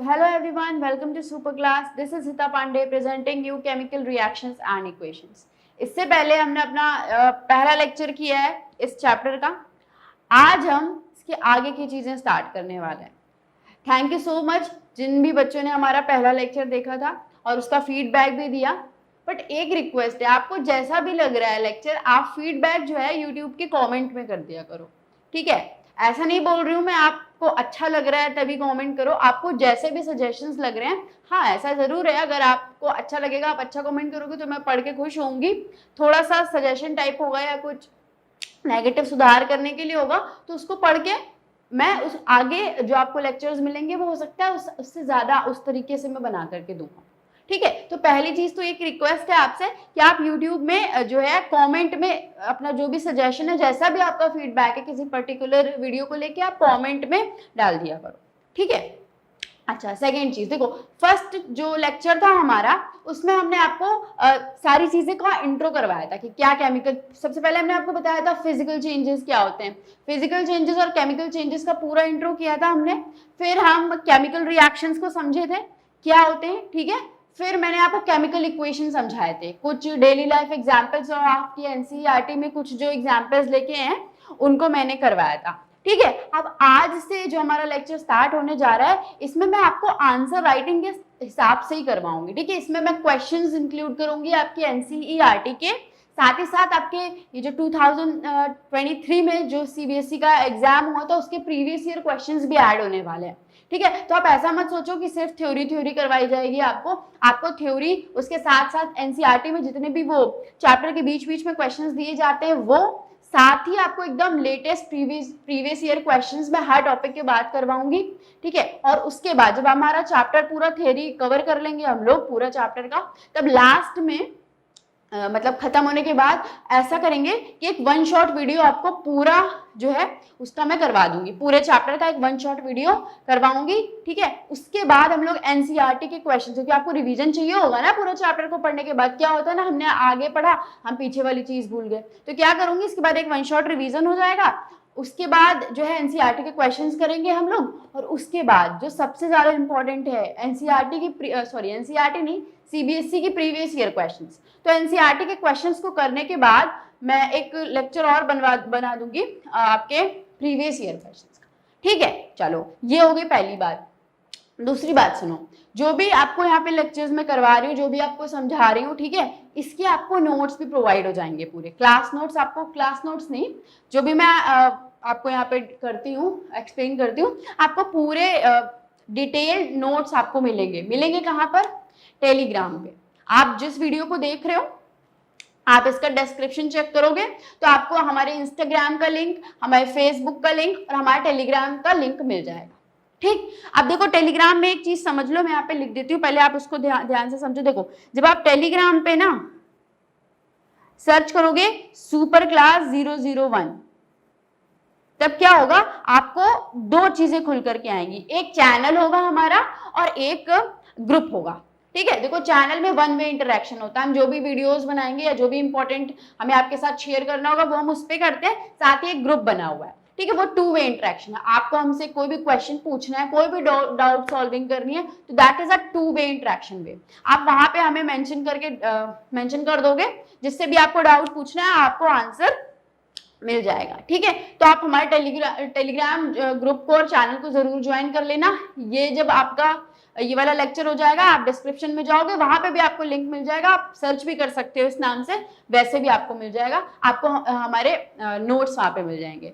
hello everyone, welcome to Super Class. This is Hita Pandey presenting you chemical reactions and equations. इससे पहले हमने अपना पहला lecture किया है इस चैप्टर का. आज हम इसके आगे की चीजें स्टार्ट करने वाले हैं. थैंक यू सो मच जिन भी बच्चों ने हमारा पहला लेक्चर देखा था और उसका फीडबैक भी दिया. बट एक रिक्वेस्ट है, आपको जैसा भी लग रहा है लेक्चर, आप फीडबैक जो है यूट्यूब के कमेंट में कर दिया करो. ठीक है, ऐसा नहीं बोल रही हूँ मैं आपको अच्छा लग रहा है तभी कमेंट करो. आपको जैसे भी सजेशंस लग रहे हैं, हाँ ऐसा जरूर है, अगर आपको अच्छा लगेगा आप अच्छा कमेंट करोगे तो मैं पढ़ के खुश होंगी. थोड़ा सा सजेशन टाइप होगा या कुछ नेगेटिव सुधार करने के लिए होगा तो उसको पढ़ के मैं उस आगे जो आपको लेक्चर्स मिलेंगे वो हो सकता है उससे ज्यादा उस तरीके से मैं बना करके दूंगा. ठीक है, तो पहली चीज तो एक रिक्वेस्ट है आपसे कि आप YouTube में जो है कमेंट में अपना जो भी सजेशन है, जैसा भी आपका फीडबैक है किसी पर्टिकुलर वीडियो को लेके, आप कमेंट में डाल दिया करो. ठीक है. अच्छा, सेकेंड चीज देखो, फर्स्ट जो लेक्चर था हमारा उसमें हमने आपको सारी चीजें का इंट्रो करवाया था कि क्या केमिकल. सबसे पहले हमने आपको बताया था फिजिकल चेंजेस क्या होते हैं, फिजिकल चेंजेस और केमिकल चेंजेस का पूरा इंट्रो किया था हमने. फिर हम केमिकल रिएक्शंस को समझे थे क्या होते हैं. ठीक है, फिर मैंने आपको केमिकल इक्वेशन समझाए थे, कुछ डेली लाइफ एग्जांपल्स और आपकी एनसीईआरटी में कुछ जो एग्जांपल्स लेके हैं उनको मैंने करवाया था. ठीक है, अब आज से जो हमारा लेक्चर स्टार्ट होने जा रहा है इसमें मैं आपको आंसर राइटिंग के हिसाब से ही करवाऊंगी. ठीक है, इसमें मैं क्वेश्चंस इंक्लूड करूंगी आपकी एनसीईआरटी के, साथ ही साथ आपके ये जो 2023 में जो सीबीएसई का एग्जाम हुआ था उसके प्रीवियस ईयर क्वेश्चंस भी ऐड होने वाले हैं. ठीक है, तो आप ऐसा मत सोचो कि सिर्फ थ्योरी करवाई जाएगी. आपको थ्योरी, उसके साथ साथ एनसीईआरटी में जितने भी वो चैप्टर के बीच बीच में क्वेश्चंस दिए जाते हैं वो, साथ ही आपको एकदम लेटेस्ट प्रीवियस ईयर क्वेश्चंस में हर टॉपिक के बात करवाऊंगी. ठीक है, और उसके बाद जब हमारा चैप्टर पूरा थ्योरी कवर कर लेंगे हम लोग पूरा चैप्टर का, तब लास्ट में मतलब खत्म होने के बाद ऐसा करेंगे कि एक वन शॉट वीडियो आपको पूरा जो है उसका मैं करवा दूंगी, पूरे चैप्टर का एक वन शॉट वीडियो करवाऊंगी. ठीक है, उसके बाद हम लोग एनसीईआरटी के क्वेश्चन, क्योंकि आपको रिवीजन चाहिए होगा ना पूरे चैप्टर को पढ़ने के बाद. क्या होता है ना, हमने आगे पढ़ा हम पीछे वाली चीज भूल गए, तो क्या करूंगी इसके बाद एक वन शॉट रिवीजन हो जाएगा. उसके बाद जो है एनसीईआरटी के क्वेश्चंस करेंगे हम लोग, और उसके बाद जो सबसे ज्यादा इंपॉर्टेंट है एनसीईआरटी नहीं, सीबीएसई की प्रीवियस ईयर क्वेश्चंस. तो एनसीईआरटी के क्वेश्चंस को करने के बाद मैं एक लेक्चर और बना दूंगी आपके प्रीवियस ईयर क्वेश्चंस का. ठीक है, चलो ये हो गई पहली बात. दूसरी बात सुनो, जो भी आपको यहाँ पे लेक्चर्स में करवा रही हूँ, जो भी आपको समझा रही हूँ, ठीक है, इसके आपको नोट्स भी प्रोवाइड हो जाएंगे, पूरे क्लास नोट्स. आपको क्लास नोट्स नहीं, जो भी मैं आपको यहाँ पे करती हूँ, एक्सप्लेन करती हूँ, आपको पूरे डिटेल्ड नोट्स आपको मिलेंगे कहाँ पर, टेलीग्राम पे. आप जिस वीडियो को देख रहे हो आप इसका डिस्क्रिप्शन चेक करोगे तो आपको हमारे इंस्टाग्राम का लिंक, हमारे फेसबुक का लिंक और हमारे टेलीग्राम का लिंक मिल जाएगा. ठीक, अब देखो टेलीग्राम में एक चीज समझ लो, मैं यहाँ पे लिख देती हूँ, पहले आप उसको ध्यान से समझो. देखो, जब आप टेलीग्राम पे ना सर्च करोगे सुपर क्लास 001, तब क्या होगा, आपको दो चीजें खुल करके आएंगी. एक चैनल होगा हमारा और एक ग्रुप होगा. ठीक है, देखो चैनल में वन वे इंटरेक्शन होता है, हम जो भी वीडियोस बनाएंगे या जो भी इंपॉर्टेंट हमें आपके साथ शेयर करना होगा वो हम उस पर करते हैं. साथ ही एक ग्रुप बना हुआ है. ठीक है, वो टू वे इंटरेक्शन है. आपको हमसे कोई भी क्वेश्चन पूछना है, कोई भी डाउट सॉल्विंग करनी है, तो that is a two way interaction way. आप वहां पे हमें मेंशन कर दोगे, जिससे भी आपको डाउट पूछना है आपको आंसर मिल जाएगा. ठीक है, तो आप हमारे टेलीग्राम ग्रुप को और चैनल को जरूर ज्वाइन कर लेना. ये जब आपका ये वाला लेक्चर हो जाएगा, आप डिस्क्रिप्शन में जाओगे, वहां पे भी आपको लिंक मिल जाएगा, आप सर्च भी कर सकते हो इस नाम से, वैसे भी आपको मिल जाएगा. आपको हमारे नोट्स वहां पे मिल जाएंगे.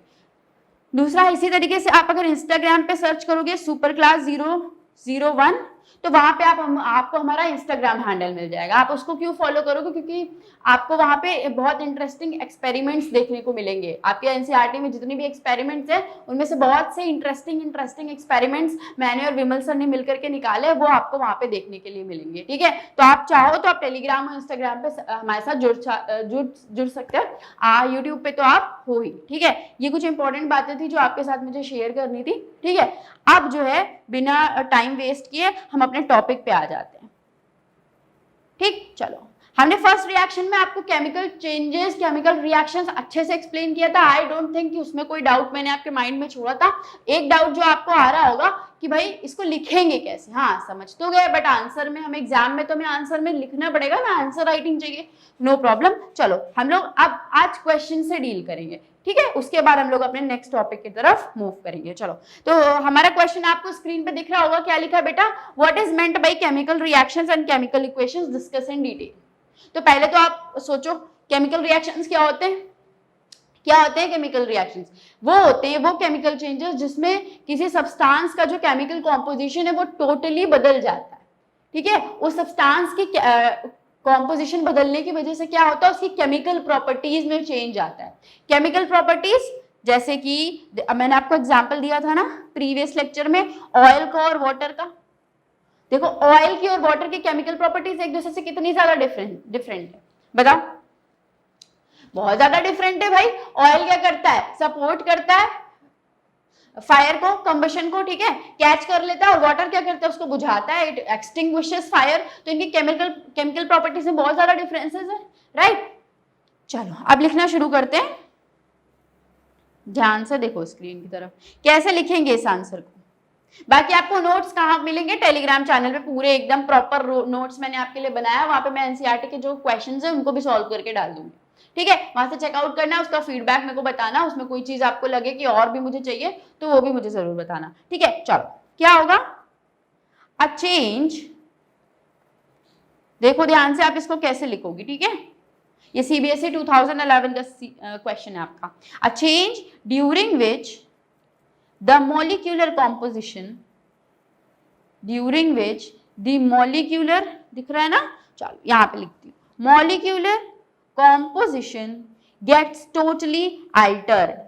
दूसरा, इसी तरीके से आप अगर इंस्टाग्राम पे सर्च करोगे सुपर क्लास 001, तो वहां पे आपको हमारा इंस्टाग्राम हैंडल मिल जाएगा. आप उसको क्यों फॉलो करोगे, क्योंकि आपको वहां पे बहुत इंटरेस्टिंग एक्सपेरिमेंट्स देखने को मिलेंगे. आपके एनसीईआरटी में जितनी भी एक्सपेरिमेंट्स हैं उनमें से बहुत से इंटरेस्टिंग एक्सपेरिमेंट्स मैंने और विमल सर ने मिलकर के निकाले, वो आपको वहां पे देखने के लिए मिलेंगे. ठीक है, तो आप चाहो तो आप टेलीग्राम और इंस्टाग्राम पे हमारे साथ जुड़ सकते हो. यूट्यूब पे तो आप हो ही. ठीक है, ये कुछ इंपॉर्टेंट बातें थी जो आपके साथ मुझे शेयर करनी थी. ठीक है, अब जो है बिना टाइम वेस्ट किए हम अपने टॉपिक पे आ जाते हैं. ठीक, चलो हमने फर्स्ट रिएक्शन में आपको केमिकल चेंजेस, केमिकल रिएक्शंस अच्छे से एक्सप्लेन किया था। आई डोंट थिंक कि उसमें कोई डाउट मैंने आपके माइंड में छोड़ा था। एक डाउट जो आपको आ रहा होगा कि भाई इसको लिखेंगे कैसे, हाँ समझ तो गए, बट आंसर में हमें एग्जाम में तो हमें आंसर में लिखना पड़ेगा ना, आंसर राइटिंग चाहिए, नो प्रॉब्लम। चलो हम लोग अब आज क्वेश्चन से डील करेंगे, ठीक है, उसके बाद हम लोग अपने नेक्स्ट टॉपिक की तरफ मूव करेंगे। चलो तो हमारा क्वेश्चन आपको स्क्रीन पे दिख रहा होगा, क्या लिखा है बेटा, what is meant by chemical reactions and chemical equations, discuss in detail. तो पहले तो आप सोचो केमिकल रिएक्शंस क्या होते हैं, क्या होते हैं केमिकल रिएक्शंस, वो होते हैं वो केमिकल चेंजेस जिसमें किसी सब्सटेंस का जो केमिकल कॉम्पोजिशन है वो टोटली बदल जाता है, ठीक है, उस सब्सटेंस की कॉम्पोजिशन बदलने की वजह से क्या होता है, उसकी केमिकल प्रॉपर्टीज में चेंज आता है। केमिकल प्रॉपर्टीज जैसे कि मैंने आपको एग्जांपल दिया था ना प्रीवियस लेक्चर में, ऑयल का और वाटर का। देखो ऑयल की और वाटर की केमिकल प्रॉपर्टीज एक दूसरे से कितनी ज्यादा डिफरेंट है, बताओ, बहुत ज्यादा डिफरेंट है भाई। ऑयल क्या करता है, सपोर्ट करता है फायर को, कंबशन को, ठीक है, कैच कर लेता है, और वाटर क्या करता है, उसको बुझाता है, इट एक्सटिंग्विशेस फायर। तो इनकी केमिकल प्रॉपर्टीज में बहुत ज्यादा डिफरेंसेस है, राइट। चलो अब लिखना शुरू करते हैं, ध्यान से देखो स्क्रीन की तरफ, कैसे लिखेंगे इस आंसर को। बाकी आपको नोट्स कहाँ मिलेंगे, टेलीग्राम चैनल पे पूरे एकदम प्रॉपर नोट्स मैंने आपके लिए बनाया, वहां पे मैं एनसीईआरटी के जो क्वेश्चंस है उनको भी सॉल्व करके डाल दूंगी, ठीक है, वहां से चेकआउट करना, उसका फीडबैक मेरे को बताना, उसमें कोई चीज आपको लगे कि और भी मुझे चाहिए तो वो भी मुझे जरूर बताना, ठीक है। चलो क्या होगा, अ चेंज, देखो ध्यान से आप इसको कैसे लिखोगी, ठीक है, ये सीबीएसई 2011 का क्वेश्चन है आपका। A change during which the molecular composition, during which the molecular, दिख रहा है ना, चलो यहां पे लिखती हूँ, molecular composition gets totally altered,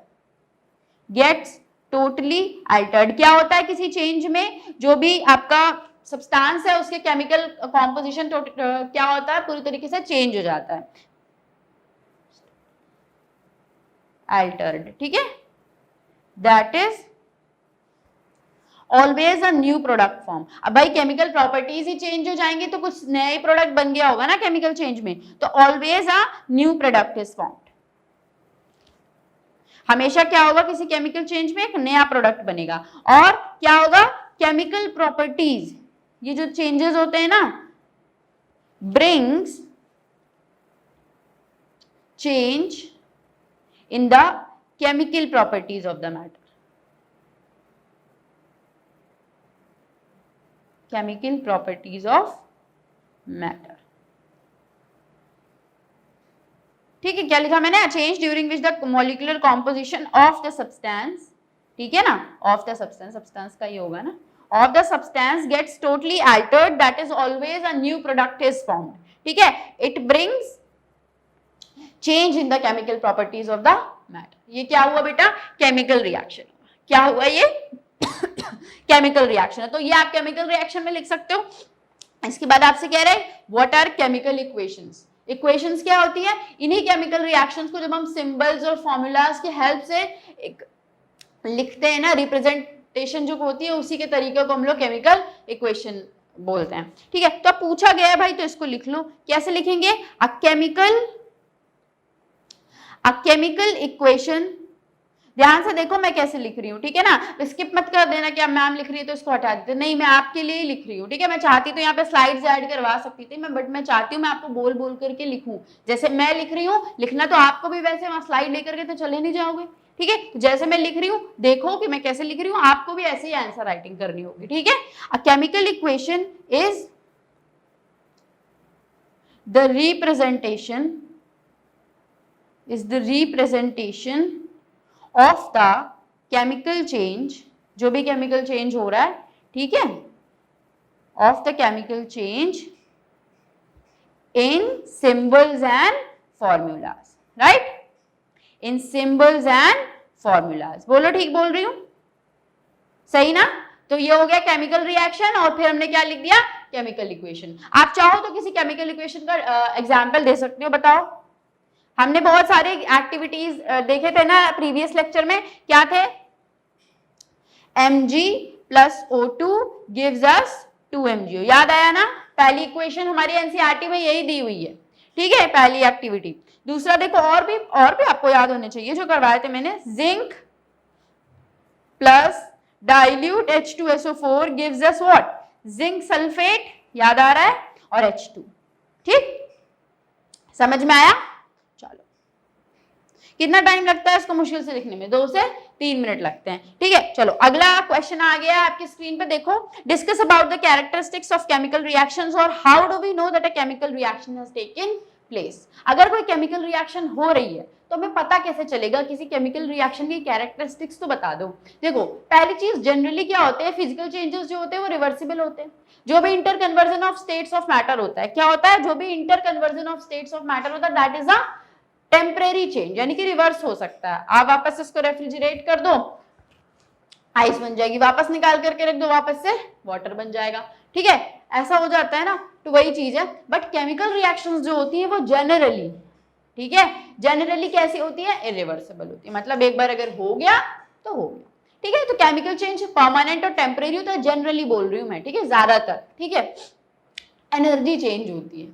gets totally altered। क्या होता है किसी चेंज में, जो भी आपका सब्सटेंस है उसके केमिकल कॉम्पोजिशन क्या होता है, पूरी तरीके से चेंज हो जाता है, altered, ठीक है, that is always a new product form. अब भाई केमिकल प्रॉपर्टीज ही चेंज हो जाएंगे तो कुछ नया प्रोडक्ट बन गया होगा ना केमिकल चेंज में, तो always a new product is formed. हमेशा क्या होगा, किसी केमिकल चेंज में एक नया प्रोडक्ट बनेगा। और क्या होगा, केमिकल प्रॉपर्टीज, ये जो चेंजेस होते हैं ना, brings change in the chemical properties of the matter, chemical properties of matter, ठीक है। क्या लिखा मैंने, change during which the molecular composition of the substance, ठीक है ना, ऑफ द सब्सटेंस, सब्सटेंस का ये होगा ना, of the substance gets totally altered, that is always a new product is formed, ठीक है, it brings change in the chemical properties of the matter. ये क्या हुआ बेटा, केमिकल रिएक्शन, क्या हुआ ये केमिकल रिएक्शन है, तो ये आप केमिकल रिएक्शन में लिख सकते हो। इसके बाद आपसे कह रहे हैं what are chemical equations, equations क्या होती है, इन्हीं केमिकल रिएक्शंस को जब हम सिंबल्स और फॉर्मूलाज की हेल्प से एक लिखते हैं ना, रिप्रेजेंटेशन जो होती है उसी के तरीके को हम लोग केमिकल इक्वेशन बोलते हैं, ठीक है। तो अब पूछा गया है भाई तो इसको लिख लो, कैसे लिखेंगे, अ केमिकल इक्वेशन, ध्यान से देखो मैं कैसे लिख रही हूँ, ठीक है ना, स्किप मत कर देना कि अब मैम लिख रही है तो इसको हटा देते, नहीं मैं आपके लिए ही लिख रही हूँ, ठीक है। मैं चाहती तो यहाँ पे स्लाइड्स ऐड करवा सकती थी मैं, बट मैं चाहती हूँ मैं आपको बोल बोल करके लिखूं, जैसे मैं लिख रही हूँ, लिखना तो आपको भी वैसे वहां स्लाइड लेकर के तो चले नहीं जाओगे, ठीक है। तो जैसे मैं लिख रही हूँ देखो कि मैं कैसे लिख रही हूँ, आपको भी ऐसे ही आंसर राइटिंग करनी होगी, ठीक है। A chemical equation is the representation of the chemical change, जो भी केमिकल चेंज हो रहा है, ठीक है, of the chemical change in symbols and formulas, right, in symbols and formulas, बोलो ठीक बोल रही हूं, सही ना। तो ये हो गया केमिकल रिएक्शन, और फिर हमने क्या लिख दिया, केमिकल इक्वेशन। आप चाहो तो किसी केमिकल इक्वेशन का एग्जाम्पल दे सकते हो, बताओ। हमने बहुत सारे एक्टिविटीज देखे थे ना प्रीवियस लेक्चर में, क्या थे, Mg plus O2 gives us 2 MgO, याद आया ना, पहली इक्वेशन हमारी एनसीईआरटी में यही दी हुई है, ठीक है, पहली एक्टिविटी। दूसरा देखो, और भी आपको याद होने चाहिए जो करवाए थे मैंने, zinc plus dilute H2SO4 gives us what, zinc sulphate, याद आ रहा है, और H2। ठीक, समझ में आया? चलो, कितना टाइम लगता है इसको मुश्किल से लिखने में? 2 से 3 मिनट लगते हैं। ठीक है, चलो अगला क्वेश्चन आ गया है आपकी स्क्रीन पे, देखो। Discuss about the characteristics of chemical reactions और how do we know that a chemical reaction has taken place. अगर कोई केमिकल रिएक्शन हो रही है तो हमें पता कैसे चलेगा? किसी केमिकल रिएक्शन की कैरेक्टरिस्टिक्स तो बता दो। देखो, पहली चीज, जनरली क्या होते हैं, फिजिकल चेंजेस जो होते हैं वो रिवर्सिबल होते हैं। जो भी inter conversion of states of matter होता है, क्या होता है? जो भी inter conversion of states of matter होता है, that is a temporary change, यानी कि रिवर्स हो सकता है। आप वापस इसको रेफ्रिजरेट कर दो, आइस बन जाएगी, वापस निकाल करके रख दो, वापस से वाटर बन जाएगा। ठीक है, ऐसा हो जाता है ना, तो वही चीज है। बट केमिकल रिएक्शंस जो होती है वो जनरली, ठीक है, जनरली कैसी होती है? इरिवर्सिबल होती है। मतलब एक बार अगर हो गया तो हो गया। ठीक है, तो केमिकल चेंज परमानेंट और टेम्परेरी होता है, जनरली बोल रही हूं मैं। ठीक है, ज्यादातर। ठीक है, एनर्जी चेंज होती है।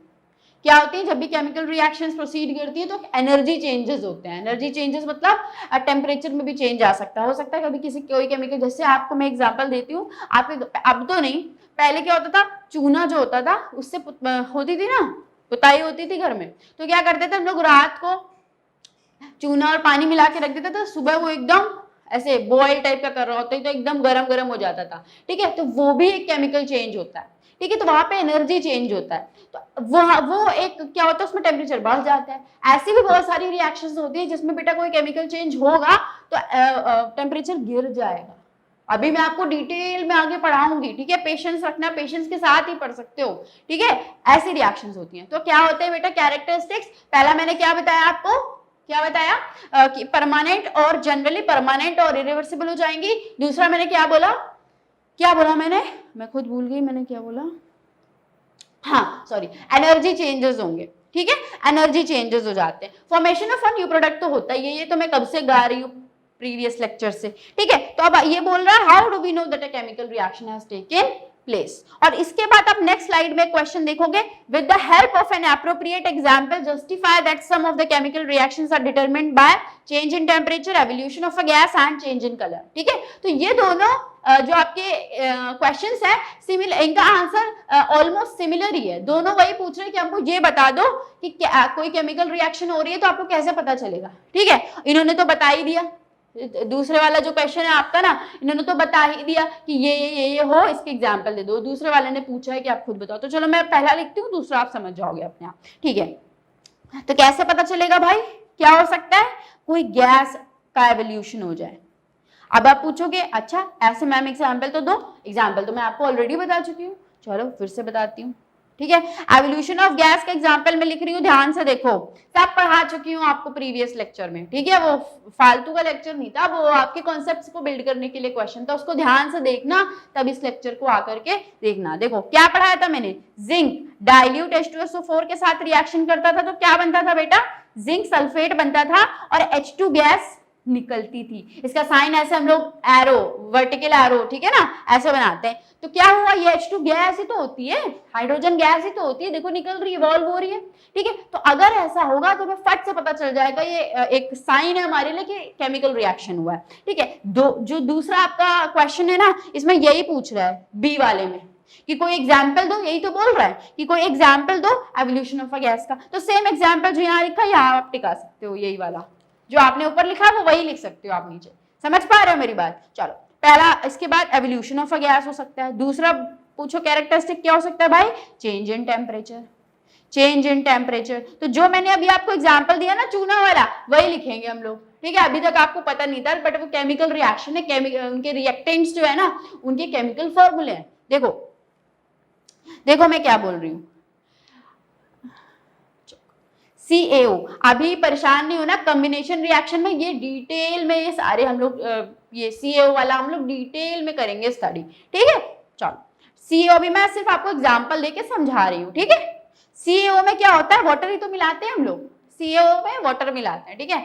क्या होती है? जब भी केमिकल रिएक्शंस प्रोसीड करती है तो एनर्जी चेंजेस होते हैं। एनर्जी चेंजेस मतलब टेम्परेचर में भी चेंज आ सकता है। हो सकता है कभी किसी कोई केमिकल, जैसे आपको मैं एग्जांपल देती हूँ, आपके अब तो नहीं, पहले क्या होता था, चूना जो होता था उससे होती थी ना, पुताई होती थी घर में, तो क्या करते थे हम लोग, रात को चूना और पानी मिला के रख देते थे, सुबह वो एकदम ऐसे बॉयल टाइप का कर रहा होता है तो एकदम गरम गरम हो जाता था। ठीक है, तो वो भी एक केमिकल चेंज होता है। ठीक है, तो वहां पे एनर्जी चेंज होता है, तो वो एक क्या होता है, उसमें टेम्परेचर बढ़ जाता है। ऐसी भी बहुत सारी रिएक्शंस होती है जिसमें बेटा कोई केमिकल चेंज होगा तो टेम्परेचर गिर जाएगा। अभी मैं आपको डिटेल में आगे पढ़ाऊंगी। ठीक है, पेशेंस रखना, पेशेंस के साथ ही पढ़ सकते हो। ठीक है, ऐसी रिएक्शंस होती हैं। तो क्या होते हैं बेटा कैरेक्टरिस्टिक्स? पहला मैंने क्या बताया आपको, क्या बताया कि परमानेंट और जनरली परमानेंट और इरिवर्सिबल हो जाएंगी। दूसरा मैंने क्या बोला, मैंने, मैं खुद भूल गई मैंने क्या बोला, हाँ सॉरी, एनर्जी चेंजेस होंगे। ठीक है, एनर्जी चेंजेस हो जाते हैं। Formation of a new product तो होता ही है, ये तो मैं कब से गा रही हूँ प्रीवियस लेक्चर से। ठीक है, तो अब ये बोल रहा है how do we know that a chemical reaction has taken place. और इसके बाद आप नेक्स्ट स्लाइड में क्वेश्चन देखोगे, with the help of an appropriate example justify that some of the chemical reactions are determined by change in temperature, evolution of a gas and change in colour. ठीक है, तो ये दोनों जो आपके questions है, सिमिलर, इनका आंसर ऑलमोस्ट सिमिलर ही है। दोनों वही पूछ रहे हैं कि हमको ये बता दो कि कोई केमिकल रिएक्शन हो रही है तो आपको कैसे पता चलेगा। ठीक है, इन्होंने तो बता ही दिया, दूसरे वाला जो क्वेश्चन है आपका ना, इन्होंने तो बता ही दिया कि ये हो, इसके एग्जाम्पल दे दो। दूसरे वाले ने पूछा है कि आप खुद बताओ, तो चलो मैं पहला लिखती हूँ, दूसरा आप समझ जाओगे अपने आप। ठीक है, तो कैसे पता चलेगा भाई? क्या हो सकता है? कोई गैस का एवोल्यूशन हो जाए। अब आप पूछोगे अच्छा ऐसे मैम एग्जाम्पल तो दो, एग्जाम्पल तो मैं आपको ऑलरेडी बता चुकी हूँ, चलो फिर से बताती हूँ। ठीक है, एवोल्यूशन ऑफ गैस का एग्जांपल में लिख रही हूँ, ध्यान से देखो, सब पढ़ा चुकी हूँ आपको प्रीवियस लेक्चर में। ठीक है, वो फालतू का लेक्चर नहीं था, वो आपके कॉन्सेप्ट्स को बिल्ड करने के लिए क्वेश्चन था, उसको ध्यान से देखना, तब इस लेक्चर को आकर के देखना। देखो क्या पढ़ाया था मैंने, जिंक डाइल्यूट H2SO4 के साथ रिएक्शन करता था तो क्या बनता था बेटा, जिंक सल्फेट बनता था और H2 गैस निकलती थी। इसका साइन ऐसे हम लोग एरो, वर्टिकल एरो, ठीक है ना, ऐसे बनाते हैं। तो क्या हुआ, ये H2 गैस ही तो होती है, हाइड्रोजन गैस ही तो होती है, देखो निकल रही है, इवॉल्व हो रही है। ठीक है, तो अगर ऐसा होगा तो हमें फट से पता चल जाएगा, ये एक साइन है हमारे लिए कि केमिकल रिएक्शन हुआ है। ठीक है, जो दूसरा आपका क्वेश्चन है ना, इसमें यही पूछ रहा है बी वाले में कि कोई एग्जाम्पल दो, यही तो बोल रहा है कि कोई एग्जाम्पल दो एवोल्यूशन ऑफ अ गैस का। तो सेम एग्जाम्पल जो यहाँ लिखा है यहाँ आप टिका सकते हो, यही वाला जो आपने ऊपर लिखा है वो वही लिख सकते हो आप नीचे। समझ पा रहे हो मेरी बात? चलो पहला, इसके बाद एवोल्यूशन ऑफ अ गैस हो सकता है। दूसरा पूछो कैरेक्टरिस्टिक क्या हो सकता है भाई, change in temperature, change in temperature. तो जो मैंने अभी आपको एग्जांपल दिया ना चूना वाला, वही लिखेंगे हम लोग। ठीक है, अभी तक आपको पता नहीं था, बट वो केमिकल रिएक्शन है, उनके रिएक्टेंट्स जो है ना, उनके केमिकल फॉर्मूले हैं। देखो देखो मैं क्या बोल रही हूँ, CaO, अभी परेशान नहीं होना, कॉम्बिनेशन रिएक्शन में ये डिटेल में ये सारे हम लोग ये CaO वाला हम लोग डिटेल में करेंगे स्टडी। ठीक है, चलो CaO भी मैं सिर्फ आपको एग्जांपल देके समझा रही हूँ। ठीक है, CaO में क्या होता है, वाटर ही तो मिलाते हैं हम लोग, CaO में वाटर मिलाते हैं। ठीक है,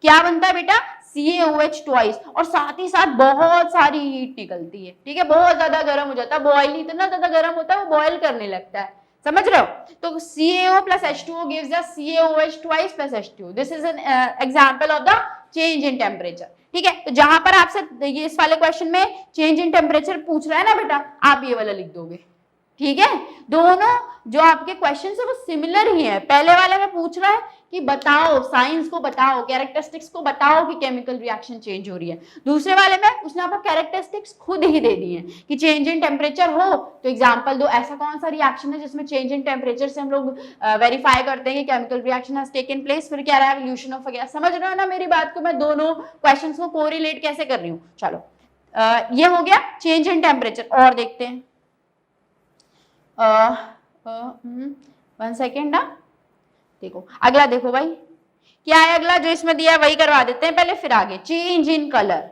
क्या बनता है बेटा, CaOH ट्वाइस, और साथ ही साथ बहुत सारी हीट निकलती है। ठीक है, बहुत ज्यादा गर्म हो जाता है, बॉयल इतना ज्यादा गर्म होता है वो बॉयल करने लगता है। समझ रहे हो? तो CaO plus H2O gives us CaOH twice plus H2O. This is an example of the change in temperature. ठीक है, तो जहां पर आपसे ये इस वाले क्वेश्चन में चेंज इन टेम्परेचर पूछ रहा है ना बेटा, आप ये वाला लिख दोगे। ठीक है, दोनों जो आपके क्वेश्चन है वो सिमिलर ही है। पहले वाले में पूछ रहा है कि बताओ, साइंस को बताओ, कैरेक्टरिस्टिक्स को बताओ कि केमिकल रिएक्शन चेंज हो रही है। दूसरे वाले में उसने आपको कैरेक्टरिस्टिक्स खुद ही दे दी है कि चेंज इन टेम्परेचर हो तो एग्जांपल दो, ऐसा कौन सा रिएक्शन है जिसमें चेंज इन टेम्परेचर से हम लोग वेरीफाई करते हैं कि chemical reaction has taken place, फिर क्या रहा है, एवोल्यूशन ऑफ गैस। समझ रहे हो ना मेरी बात को? मैं दोनों क्वेश्चन को कोरिलेट कैसे कर रही हूँ। चलो ये हो गया चेंज इन टेम्परेचर। और देखते हैं, 1 सेकेंड ना, देखो अगला, देखो भाई क्या है अगला जो इसमें दिया है वही करवा देते हैं पहले, फिर आगे चेंज इन कलर।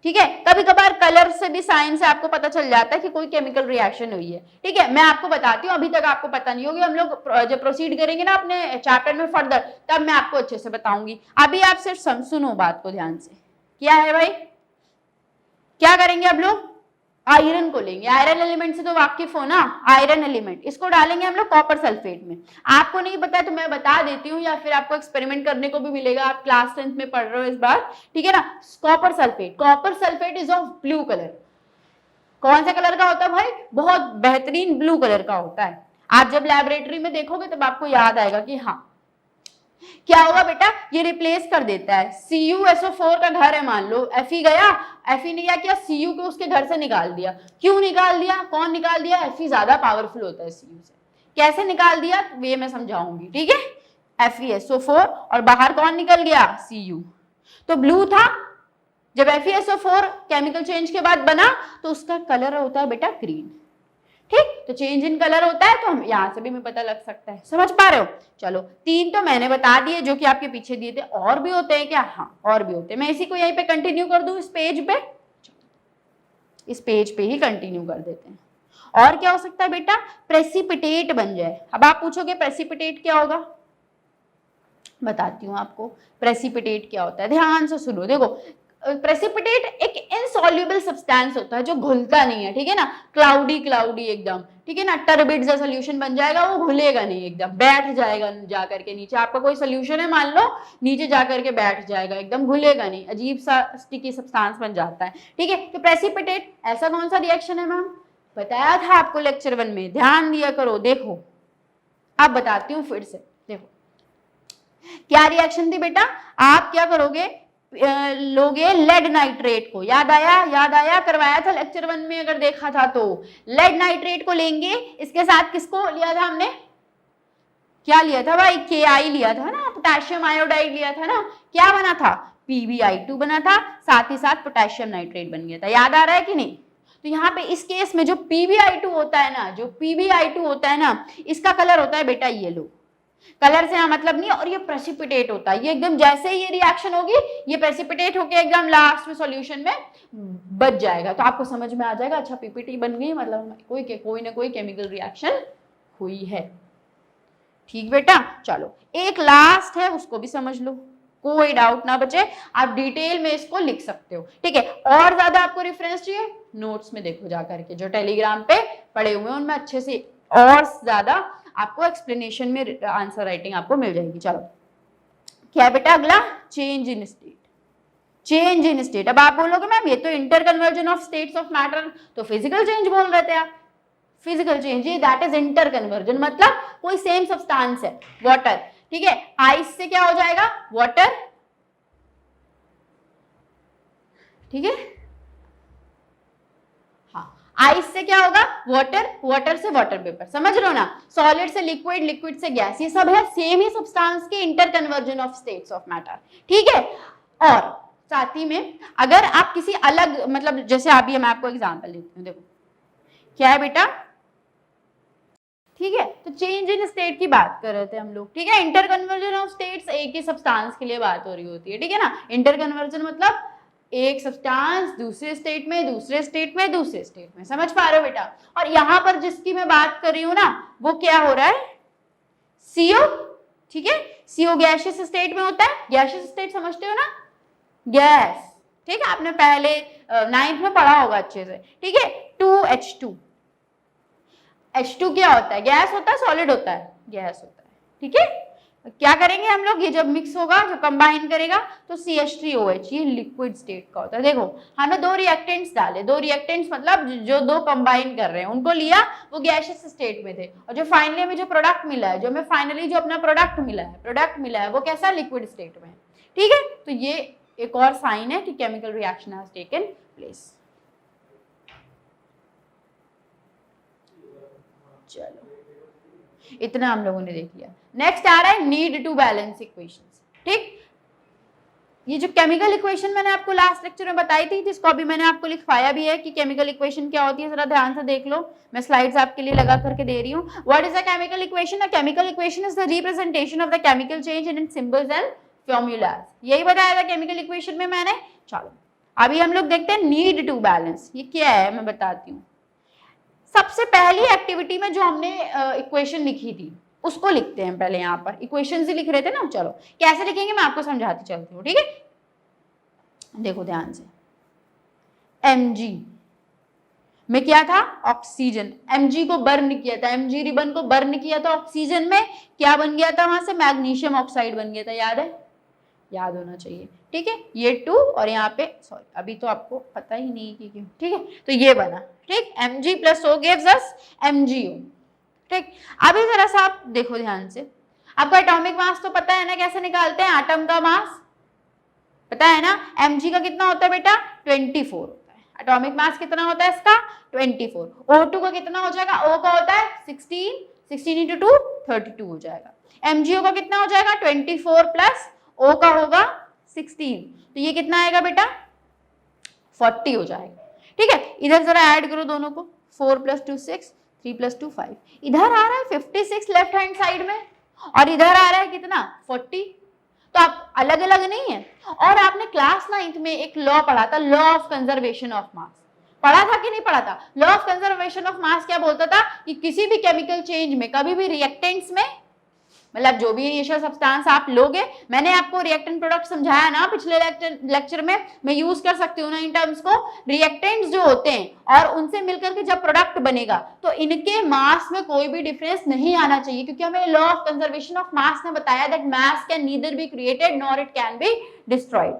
ठीक है, कभी कभार कलर से भी साइंस से आपको पता चल जाता है कि कोई केमिकल रिएक्शन हुई है। ठीक है, मैं आपको बताती हूँ, अभी तक आपको पता नहीं होगी, हम लोग जब प्रोसीड करेंगे ना अपने चैप्टर में फर्दर, तब मैं आपको अच्छे से बताऊंगी। अभी आप सिर्फ सुनो बात को ध्यान से। क्या है भाई, क्या करेंगे अब लोग, आयरन को लेंगे। आयरन एलिमेंट से तो वाकिफ हो ना, आयरन एलिमेंट, इसको डालेंगे हम लोग कॉपर सल्फेट में। आपको नहीं पता तो मैं बता देती हूँ, या फिर आपको एक्सपेरिमेंट करने को भी मिलेगा, आप क्लास 10th में पढ़ रहे हो इस बार। ठीक है ना, copper sulphate is of blue colour. कौन से कलर का होता है भाई, बहुत बेहतरीन ब्लू कलर का होता है। आप जब लैबोरेटरी में देखोगे तब आपको याद आएगा कि हाँ, क्या होगा बेटा, ये रिप्लेस कर देता है। CuSO4 का घर है मान लो, Fe गया, Fe ने क्या किया, Cu को उसके घर से निकाल दिया। क्यों निकाल दिया, कौन निकाल दिया, Fe ज्यादा पावरफुल होता है Cu से। कैसे निकाल दिया तो ये मैं समझाऊंगी। ठीक है, FeSO4 और बाहर कौन निकल गया, Cu। तो ब्लू था, जब FeSO4 केमिकल चेंज के बाद बना तो उसका कलर होता है बेटा ग्रीन। ठीक, तो चेंज इन कलर होता है, तो हम यहां से भी हमें पता लग सकता है। समझ पा रहे हो? चलो 3 तो मैंने बता दिए जो कि आपके पीछे दिए थे। और भी होते हैं क्या? हाँ और भी होते हैं। मैं इसी को यहीं पे कंटिन्यू कर दूं, इस पेज पे, इस पेज पे ही कंटिन्यू कर देते हैं। और क्या हो सकता है बेटा, प्रेसिपिटेट बन जाए। अब आप पूछोगे प्रेसिपिटेट क्या होगा, बताती हूँ आपको प्रेसिपिटेट क्या होता है। ध्यान से सुनो, देखो प्रेसिपिटेट एक इनसॉल्युबल सब्सटेंस होता है जो घुलता नहीं है। ठीक है ना, क्लाउडी एकदम। ठीक है ना, टर्बिड सा सोल्यूशन बन जाएगा, वो घुलेगा नहीं, एकदम बैठ जाएगा जाकर के नीचे। आपका कोई सोल्यूशन है मान लो, नीचे जाकर के बैठ जाएगा, एकदम घुलेगा नहीं, अजीब सा स्टिकी सब्सटेंस बन जाता है। ठीक है, तो प्रेसिपिटेट ऐसा कौन सा रिएक्शन है मैम, बताया था आपको लेक्चर 1 में, ध्यान दिया करो। देखो अब बताती हूँ फिर से, देखो क्या रिएक्शन थी बेटा। आप क्या करोगे, लोगे लेड नाइट्रेट को, याद आया, करवाया था लेक्चर 1 में अगर देखा था तो। लेड नाइट्रेट को लेंगे, इसके साथ किसको लिया था हमने, क्या लिया था भाई, KI लिया था ना, पोटेशियम आयोडाइड लिया था ना। क्या बना था, PbI2 बना था, साथ ही साथ पोटेशियम नाइट्रेट बन गया था। याद आ रहा है कि नहीं? तो यहाँ पे इस केस में जो PbI2 होता है ना, जो PbI2 होता है ना, इसका कलर होता है बेटा येलो। कलर से यहाँ मतलब नहीं, और ये प्रेसिपिटेट होता है। ये एकदम जैसे ही ये रिएक्शन होगी, ये प्रेसिपिटेट होके एकदम लास्ट में सॉल्यूशन में बच जाएगा। तो आपको समझ में आ जाएगा, अच्छा PPT बन गई, मतलब कोई ना कोई केमिकल रिएक्शन हुई है। ठीक बेटा, चलो एक लास्ट है, उसको भी समझ लो, कोई डाउट ना बचे, आप डिटेल में इसको लिख सकते हो। ठीक है, और ज्यादा आपको रेफरेंस चाहिए, नोट्स में देखो जाकर के, जो टेलीग्राम पे पड़े हुए हैं उनमें अच्छे से और ज्यादा आपको एक्सप्लेनेशन में आंसर राइटिंग आपको मिल जाएगी। चलो क्या है बेटा अगला, change in state. Change in state, अब आप बोलोगे मैम ये तो inter conversion of states of matter, तो फिजिकल चेंज बोल रहे थे आप। फिजिकल चेंज, ये दैट इज इंटर कन्वर्जन, मतलब कोई सेम सब्सटेंस है, वाटर। ठीक है, आइस से क्या हो जाएगा, वाटर। ठीक है, आइस से क्या होगा, वाटर, वाटर से वाटर वेपर। समझ रहे हो ना, सॉलिड से लिक्विड, लिक्विड से गैस, ये सब है सेम ही सब्सटेंस के inter conversion of states of matter. ठीक है, और साथ ही में अगर आप किसी अलग, मतलब जैसे अभी मैं आपको एग्जांपल देती हूँ, देखो क्या है बेटा। ठीक है, तो चेंज इन स्टेट की बात कर रहे थे हम लोग। ठीक है, इंटर कन्वर्जन ऑफ स्टेट्स एक ही सब्सटेंस के लिए बात हो रही होती है। ठीक है ना, इंटर कन्वर्जन मतलब एक सब्सटेंस दूसरे स्टेट में, दूसरे स्टेट में, दूसरे स्टेट में। समझ पा रहे हो बेटा? और यहां पर जिसकी मैं बात कर रही हूं ना, वो क्या हो रहा है, CO। ठीक है, CO गैसियस स्टेट में होता है। गैसियस स्टेट समझते हो ना, गैस। ठीक है, आपने पहले 9th में पढ़ा होगा अच्छे से। ठीक है, 2H2, H2 क्या होता है, गैस होता है सॉलिड होता है, गैस होता है, ठीक है। क्या करेंगे हम लोग, ये जब मिक्स होगा, जो कंबाइन करेगा तो CH3OH, ये लिक्विड स्टेट का होता है। देखो हमने दो रिएक्टेंट्स डाले, दो रिएक्टेंट्स मतलब जो दो कंबाइन कर रहे हैं उनको लिया, वो गैसियस स्टेट में थे, और जो फाइनली हमें जो प्रोडक्ट मिला है, जो हमें फाइनली जो अपना प्रोडक्ट मिला है वो कैसा, लिक्विड स्टेट में, ठीक है। तो ये एक और साइन है कि chemical reaction has taken place. चलो इतना हम लोगों ने देख लिया। नेक्स्ट आ रहा है नीड टू बैलेंस इक्वेशंस, ठीक। ये जो केमिकल इक्वेशन मैंने आपको लास्ट लेक्चर में बताई थी, जिसको अभी मैंने आपको लिखवाया भी है कि केमिकल इक्वेशन क्या होती है, जरा ध्यान से देख लो, मैं स्लाइड्स आपके लिए लगा करके दे रही हूँ। What is a chemical equation? A chemical equation is the representation of the chemical change in its symbols and formulas. यही बताया था केमिकल इक्वेशन में मैंने। चलो अभी हम लोग देखते हैं नीड टू बैलेंस, ये क्या है मैं बताती हूँ। सबसे पहली एक्टिविटी में जो हमने इक्वेशन लिखी थी उसको लिखते हैं पहले। यहाँ पर इक्वेशन ही लिख रहे थे ना, चलो कैसे लिखेंगे मैं आपको समझाती चलती हूँ, ठीक है। देखो ध्यान से, Mg में क्या था, ऑक्सीजन, Mg को बर्न किया था, Mg रिबन को बर्न किया था ऑक्सीजन में, क्या बन गया था वहां से, मैग्नीशियम ऑक्साइड बन गया था, याद है, याद होना चाहिए, ठीक है। ये 2 और यहाँ पे सॉरी अभी तो आपको पता ही नहीं कि क्यों, ठीक है, तो ये बना, ठीक, Mg + O gives us MgO, ठीक। अभी जरा सा आप देखो ध्यान से, आपको एटॉमिक मास तो पता है ना, कैसे निकालते हैं एटम का मास, पता है ना। Mg का कितना होता है बेटा, 24 होता है। एटॉमिक मास कितना होता है इसका, 24। O2 का कितना हो जाएगा, O का होता है 16, 16 × 2 32 हो जाएगा। MgO का कितना हो जाएगा, 24 + O का होगा 16, तो ये कितना आएगा बेटा, 40 हो जाएगा, ठीक है। इधर जरा ऐड करो दोनों को, 4 + 2 6, 3 + 2 5, इधर आ रहा है 56 लेफ्ट हैंड साइड में, और इधर आ रहा है कितना, 40, तो आप अलग अलग नहीं है। और आपने क्लास 9th में एक लॉ पढ़ा था, law of conservation of mass, पढ़ा था कि नहीं पढ़ा था। Law of conservation of mass क्या बोलता था कि किसी भी केमिकल चेंज में, कभी भी रिएक्टेंट्स में, मतलब जो भी इनिशियल सब्सटेंस आप लोगे, मैंने आपको रिएक्टेंट प्रोडक्ट समझाया ना पिछले लेक्चर में, मैं यूज कर सकती हूँ ना इन टर्म्स को। रिएक्टेंट्स जो होते हैं और उनसे मिलकर के जब प्रोडक्ट बनेगा तो इनके मास में कोई भी डिफरेंस नहीं आना चाहिए, क्योंकि हमें law of conservation of mass ने बताया that mass can neither be created nor it can be destroyed.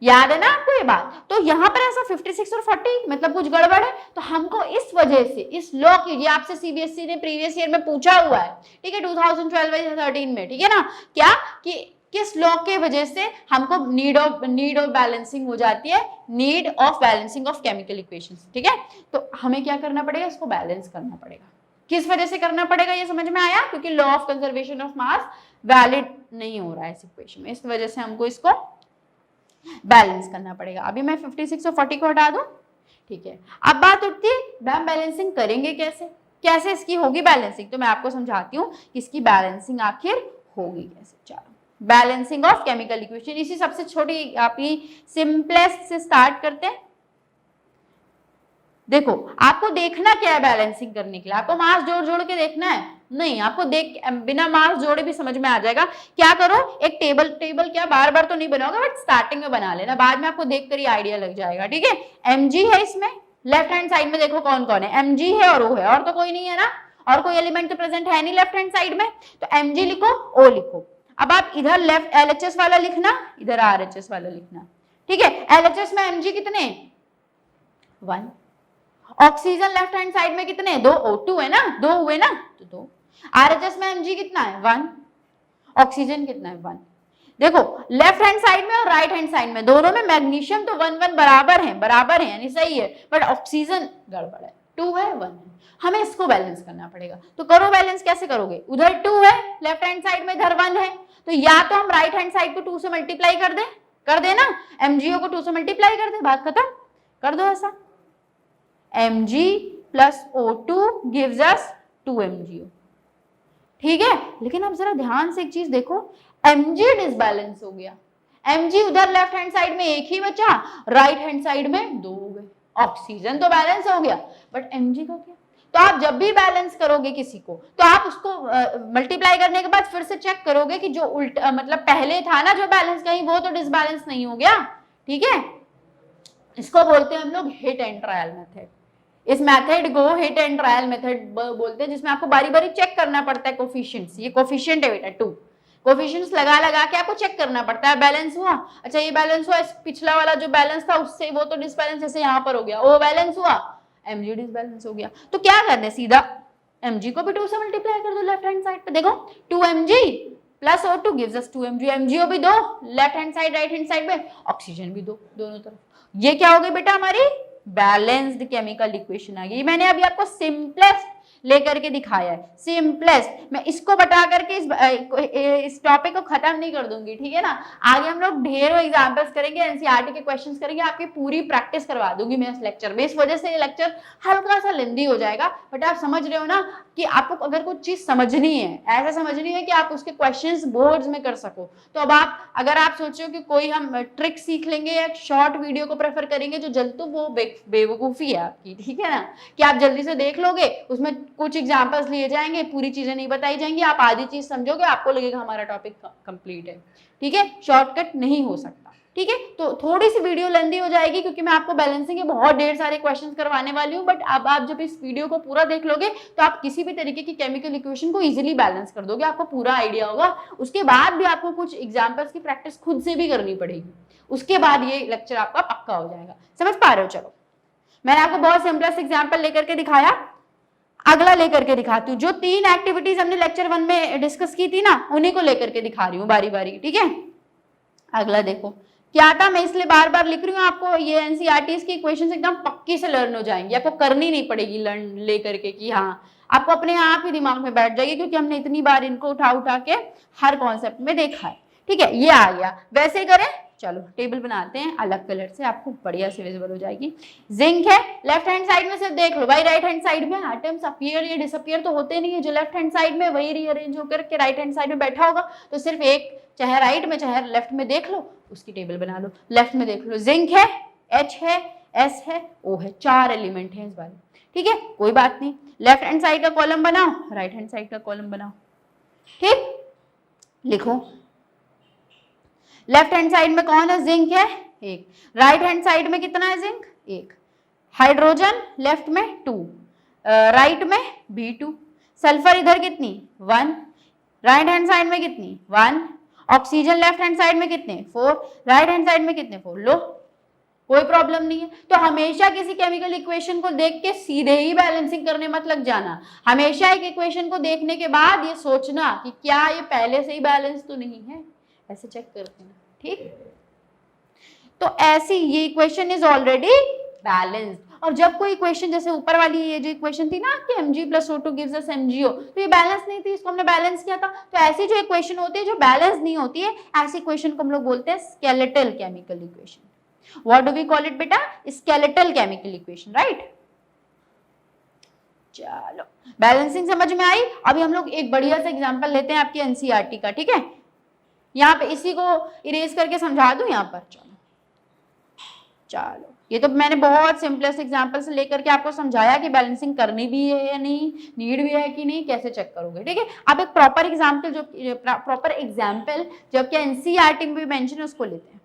याद है ना आपको ये बात। तो यहाँ पर ऐसा 56 और 40 मतलब कुछ गड़बड़ है, तो हमको इस वजह से इस लॉ की, ये आपसे सीबीएसई ने प्रीवियस ईयर में पूछा हुआ है, ठीक है, 2012-13 में, ठीक है ना, क्या कि किस लॉ के वजह से हमको नीड ऑफ बैलेंसिंग हो जाती है, need of balancing of chemical equations, ठीक है। तो हमें क्या करना पड़ेगा, इसको बैलेंस करना पड़ेगा। किस वजह से करना पड़ेगा ये समझ में आया, क्योंकि law of conservation of mass valid नहीं हो रहा है इस इक्वेशन में, इस वजह से हमको इसको बैलेंस करना पड़ेगा। अभी मैं 56 और 40 को हटा दूं, ठीक है। अब बात उठती है मैम बैलेंसिंग करेंगे कैसे, कैसे इसकी होगी बैलेंसिंग, तो मैं आपको समझाती हूँ कि इसकी बैलेंसिंग आखिर होगी कैसे। चलो बैलेंसिंग ऑफ केमिकल इक्वेशन, इसी सबसे छोटी आपकी सिंपलेस्ट से स्टार्ट करते हैं। देखो आपको देखना क्या है बैलेंसिंग करने के लिए, आपको मास जोड़ जोड़ के देखना है नहीं, आपको देख बिना मास जोड़े भी समझ में आ जाएगा। क्या करो, एक टेबल क्या बार बार तो नहीं बनाओगे, बट स्टार्टिंग में बना लेना, बाद में आपको देख कर ही आइडिया लग जाएगा, ठीक है। Mg है इसमें, लेफ्ट हैंड साइड में देखो कौन कौन है, Mg है और O है, और तो कोई नहीं है ना, और कोई एलिमेंट तो प्रेजेंट है नहीं लेफ्ट हैंड साइड में, तो Mg लिखो, O लिखो। अब आप इधर लेफ्ट LHS वाला लिखना, इधर RHS वाला लिखना, ठीक है। LHS में Mg कितने, 1, ऑक्सीजन लेफ्ट हैंड साइड में कितने, 2, O2 है ना, 2 हुए ना, तो 2। RHS में Mg कितना है, 1, ऑक्सीजन कितना है, 1। देखो लेफ्ट हैंड साइड में और राइट हैंड साइड में दोनों में मैग्नीशियम तो 1 1 बराबर है यानी सही है, बट ऑक्सीजन गड़बड़ है, 2 है 1 है, हमें इसको बैलेंस करना पड़ेगा। तो करो बैलेंस, कैसे करोगे, उधर 2 है लेफ्ट हैंड साइड में, इधर 1 है, तो या तो हम राइट हैंड साइड को 2 से मल्टीप्लाई कर दे ना, MgO को 2 से मल्टीप्लाई कर दे, बात खत्म, कर दो ऐसा। Mg + O2 gives us 2 MgO, ठीक है। लेकिन अब जरा ध्यान से एक चीज देखो, Mg डिसबैलेंस हो गया, Mg उधर लेफ्ट हैंड साइड में एक ही बचा, राइट हैंड साइड में 2 हो गए, ऑक्सीजन तो बैलेंस हो गया, बट Mg का क्या। तो आप जब भी बैलेंस करोगे किसी को, तो आप उसको मल्टीप्लाई करने के बाद फिर से चेक करोगे कि जो उल्टा मतलब पहले था ना जो बैलेंस, कहीं वो तो डिसबैलेंस नहीं हो गया, ठीक है। इसको बोलते हैं हम लोग हिट एंड ट्रायल मेथड, इस मेथड को हिट एंड ट्रायल मेथड बोलते हैं, जिसमें आपको बारी बारी चेक करना पड़ता है कोफिशिएंट्स। ये कोफिशिएंट है बेटा 2, कोफिशिएंट्स लगा लगा के आपको चेक करना पड़ता है। बैलेंस हुआ, अच्छा ये बैलेंस हुआ, इस पिछला वाला जो बैलेंस था उससे वो तो डिसबैलेंस जैसे यहाँ पर हो गया, वो बैलेंस हुआ, mg डिसबैलेंस हो गया। तो क्या करना है, सीधा mg को भी 2 से मल्टीप्लाई कर दो लेफ्ट हैंड साइड पे। देखो 2mg plus O2 gives us 2mg, mgO भी 2 left hand side, right hand side में ऑक्सीजन भी 2 दोनों तरफ। ये क्या हो गई बेटा हमारी बैलेंस्ड केमिकल इक्वेशन आ गई। मैंने अभी आपको सिंपलेस्ट लेकर के दिखाया है, सिंपलेस्ट। मैं इसको बता करके इस टॉपिक को खत्म नहीं कर दूंगी, ठीक है ना। आगे हम लोग ढेरों एग्जांपल्स करेंगे, एनसीईआरटी के क्वेश्चंस करेंगे, आपकी पूरी प्रैक्टिस करवा दूंगी मैं इस लेक्चर में। इस वजह से ये लेक्चर हल्का सा लेंदी हो जाएगा, बट आप समझ रहे हो ना कि आपको अगर कुछ चीज समझनी है, ऐसा समझनी है कि आप उसके क्वेश्चंस बोर्ड्स में कर सको, तो अब आप अगर आप सोचो कि कोई हम ट्रिक सीख लेंगे या शॉर्ट वीडियो को प्रेफर करेंगे जो जल्द, तो वो बेवकूफी है आपकी, ठीक है ना। कि आप जल्दी से देख लोगे, उसमें कुछ एग्जांपल्स लिए जाएंगे, पूरी चीजें नहीं बताई जाएंगी, आप आधी चीज समझोगे, आपको लगेगा हमारा टॉपिक कंप्लीट है, ठीक है। शॉर्टकट नहीं हो सकता, ठीक है। तो थोड़ी सी वीडियो लेंदी हो जाएगी क्योंकि मैं आपको बैलेंसिंग के बहुत ढेर सारे क्वेश्चंस करवाने वाली हूँ, बट अब आप जब इस वीडियो को पूरा देख लोगे तो आप किसी भी तरीके की केमिकल इक्वेशन को इजीली बैलेंस कर दोगे, आपको पूरा आइडिया होगा। उसके बाद भी आपको कुछ एग्जांपल्स की प्रैक्टिस खुद से भी करनी पड़ेगी, उसके बाद ये लेक्चर आपका पक्का हो जाएगा। समझ पा रहे हो? चलो मैंने आपको बहुत सिंपलेस्ट एग्जाम्पल लेकर के दिखाया, अगला लेकर के दिखाती हूँ। जो 3 एक्टिविटीज हमने लेक्चर 1 में डिस्कस की थी ना, उन्हीं को लेकर के दिखा रही हूँ बारी बारी, ठीक है। अगला देखो क्या था, मैं इसलिए बार बार लिख रही हूँ, आपको ये एनसीईआरटी की इक्वेशंस एकदम पक्की से लर्न हो जाएंगी, आपको करनी नहीं पड़ेगी लर्न लेकर के कि हाँ, आपको अपने आप ही दिमाग में बैठ जाएगी, क्योंकि हमने इतनी बार इनको उठा उठा के हर कॉन्सेप्ट में देखा है, ठीक है। ये आ गया, वैसे करें, चलो टेबल बनाते हैं अलग कलर से, आपको बढ़िया से विजिबल हो जाएगी। जिंक है, लेफ्ट हैंड साइड में सिर्फ देख लो भाई, राइट हैंड साइड में एटम्स अपीयर या डिसअपीयर तो होते नहीं है, जो लेफ्ट हैंड साइड में वही रीअरेंज होकर के राइट हैंड साइड में बैठा होगा, तो सिर्फ एक चाहे राइट में चाहे लेफ्ट में देख लो, उसकी टेबल बना लो। लेफ्ट में देख लो, जिंक है, H है, S है, O है, 4 एलिमेंट है इस बार, ठीक है, कोई बात नहीं। लेफ्ट हैंड साइड का कॉलम बनाओ, राइट हैंड साइड का कॉलम बनाओ, ठीक। लिखो लेफ्ट हैंड साइड में कौन है, जिंक है 1, राइट हैंड साइड में कितना है जिंक 1, हाइड्रोजन लेफ्ट में 2, राइट में भी 2, सल्फर इधर कितनी 1, राइट हैंड साइड में कितनी 1, ऑक्सीजन लेफ्ट हैंड साइड में कितने 4, राइट हैंड साइड में कितने 4। लो कोई प्रॉब्लम नहीं है। तो हमेशा किसी केमिकल इक्वेशन को देख के सीधे ही बैलेंसिंग करने मत लग जाना, हमेशा एक इक्वेशन को देखने के बाद ये सोचना कि क्या ये पहले से ही बैलेंस तो नहीं है, ऐसे चेक करते हैं, ठीक। तो ऐसी ये इक्वेशन इज ऑलरेडी बैलेंस्ड, और जब कोई इक्वेशन जैसे ऊपर वाली ये जो इक्वेशन थी ना कि Mg + O2 gives us MgO, तो ये बैलेंस नहीं थी, इसको हमने बैलेंस किया था। तो ऐसी जो इक्वेशन होती है जो बैलेंस नहीं होती है, ऐसी इक्वेशन को हम लोग बोलते हैं skeletal chemical equation. What do we call it बेटा, स्केलेटल केमिकल इक्वेशन, राइट। चलो बैलेंसिंग समझ में आई। अभी हम लोग एक बढ़िया सा एग्जांपल लेते हैं आपकी एनसीईआरटी का, ठीक है। यहाँ पे इसी को इरेज करके समझा दूं यहाँ पर, चलो ये तो मैंने बहुत सिंपलेस्ट एग्जांपल से लेकर के आपको समझाया कि बैलेंसिंग करनी भी है या नहीं, नीड भी है कि नहीं, कैसे चेक करोगे, ठीक है। अब एक प्रॉपर एग्जांपल जो कि एनसीईआरटी में भी मेंशन है उसको लेते हैं।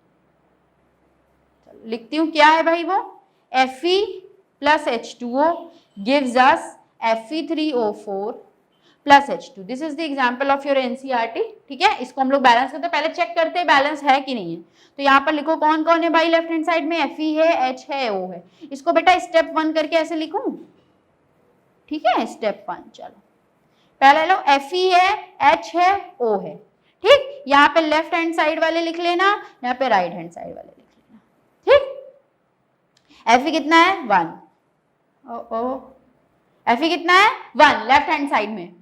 चलो लिखती हूँ, क्या है भाई वो, Fe + H2O gives us Fe3O4 + H2। This is the example of your NCERT, ठीक है। इसको हम लोग बैलेंस करते हैं, पहले चेक करते हैं बैलेंस है कि नहीं है। तो यहाँ पर लिखो कौन कौन है भाई, लेफ्ट हैंड साइड में Fe है, H है, O है। इसको बेटा स्टेप 1 करके ऐसे लिखूं, ठीक है, स्टेप 1। चलो पहले लो, Fe है, H है, O है, ठीक। यहाँ पे लेफ्ट हैंड साइड वाले लिख लेना, यहाँ पे राइट हैंड साइड वाले लिख लेना, ठीक। Fe कितना है 1, Fe कितना है 1 लेफ्ट हैंड साइड में,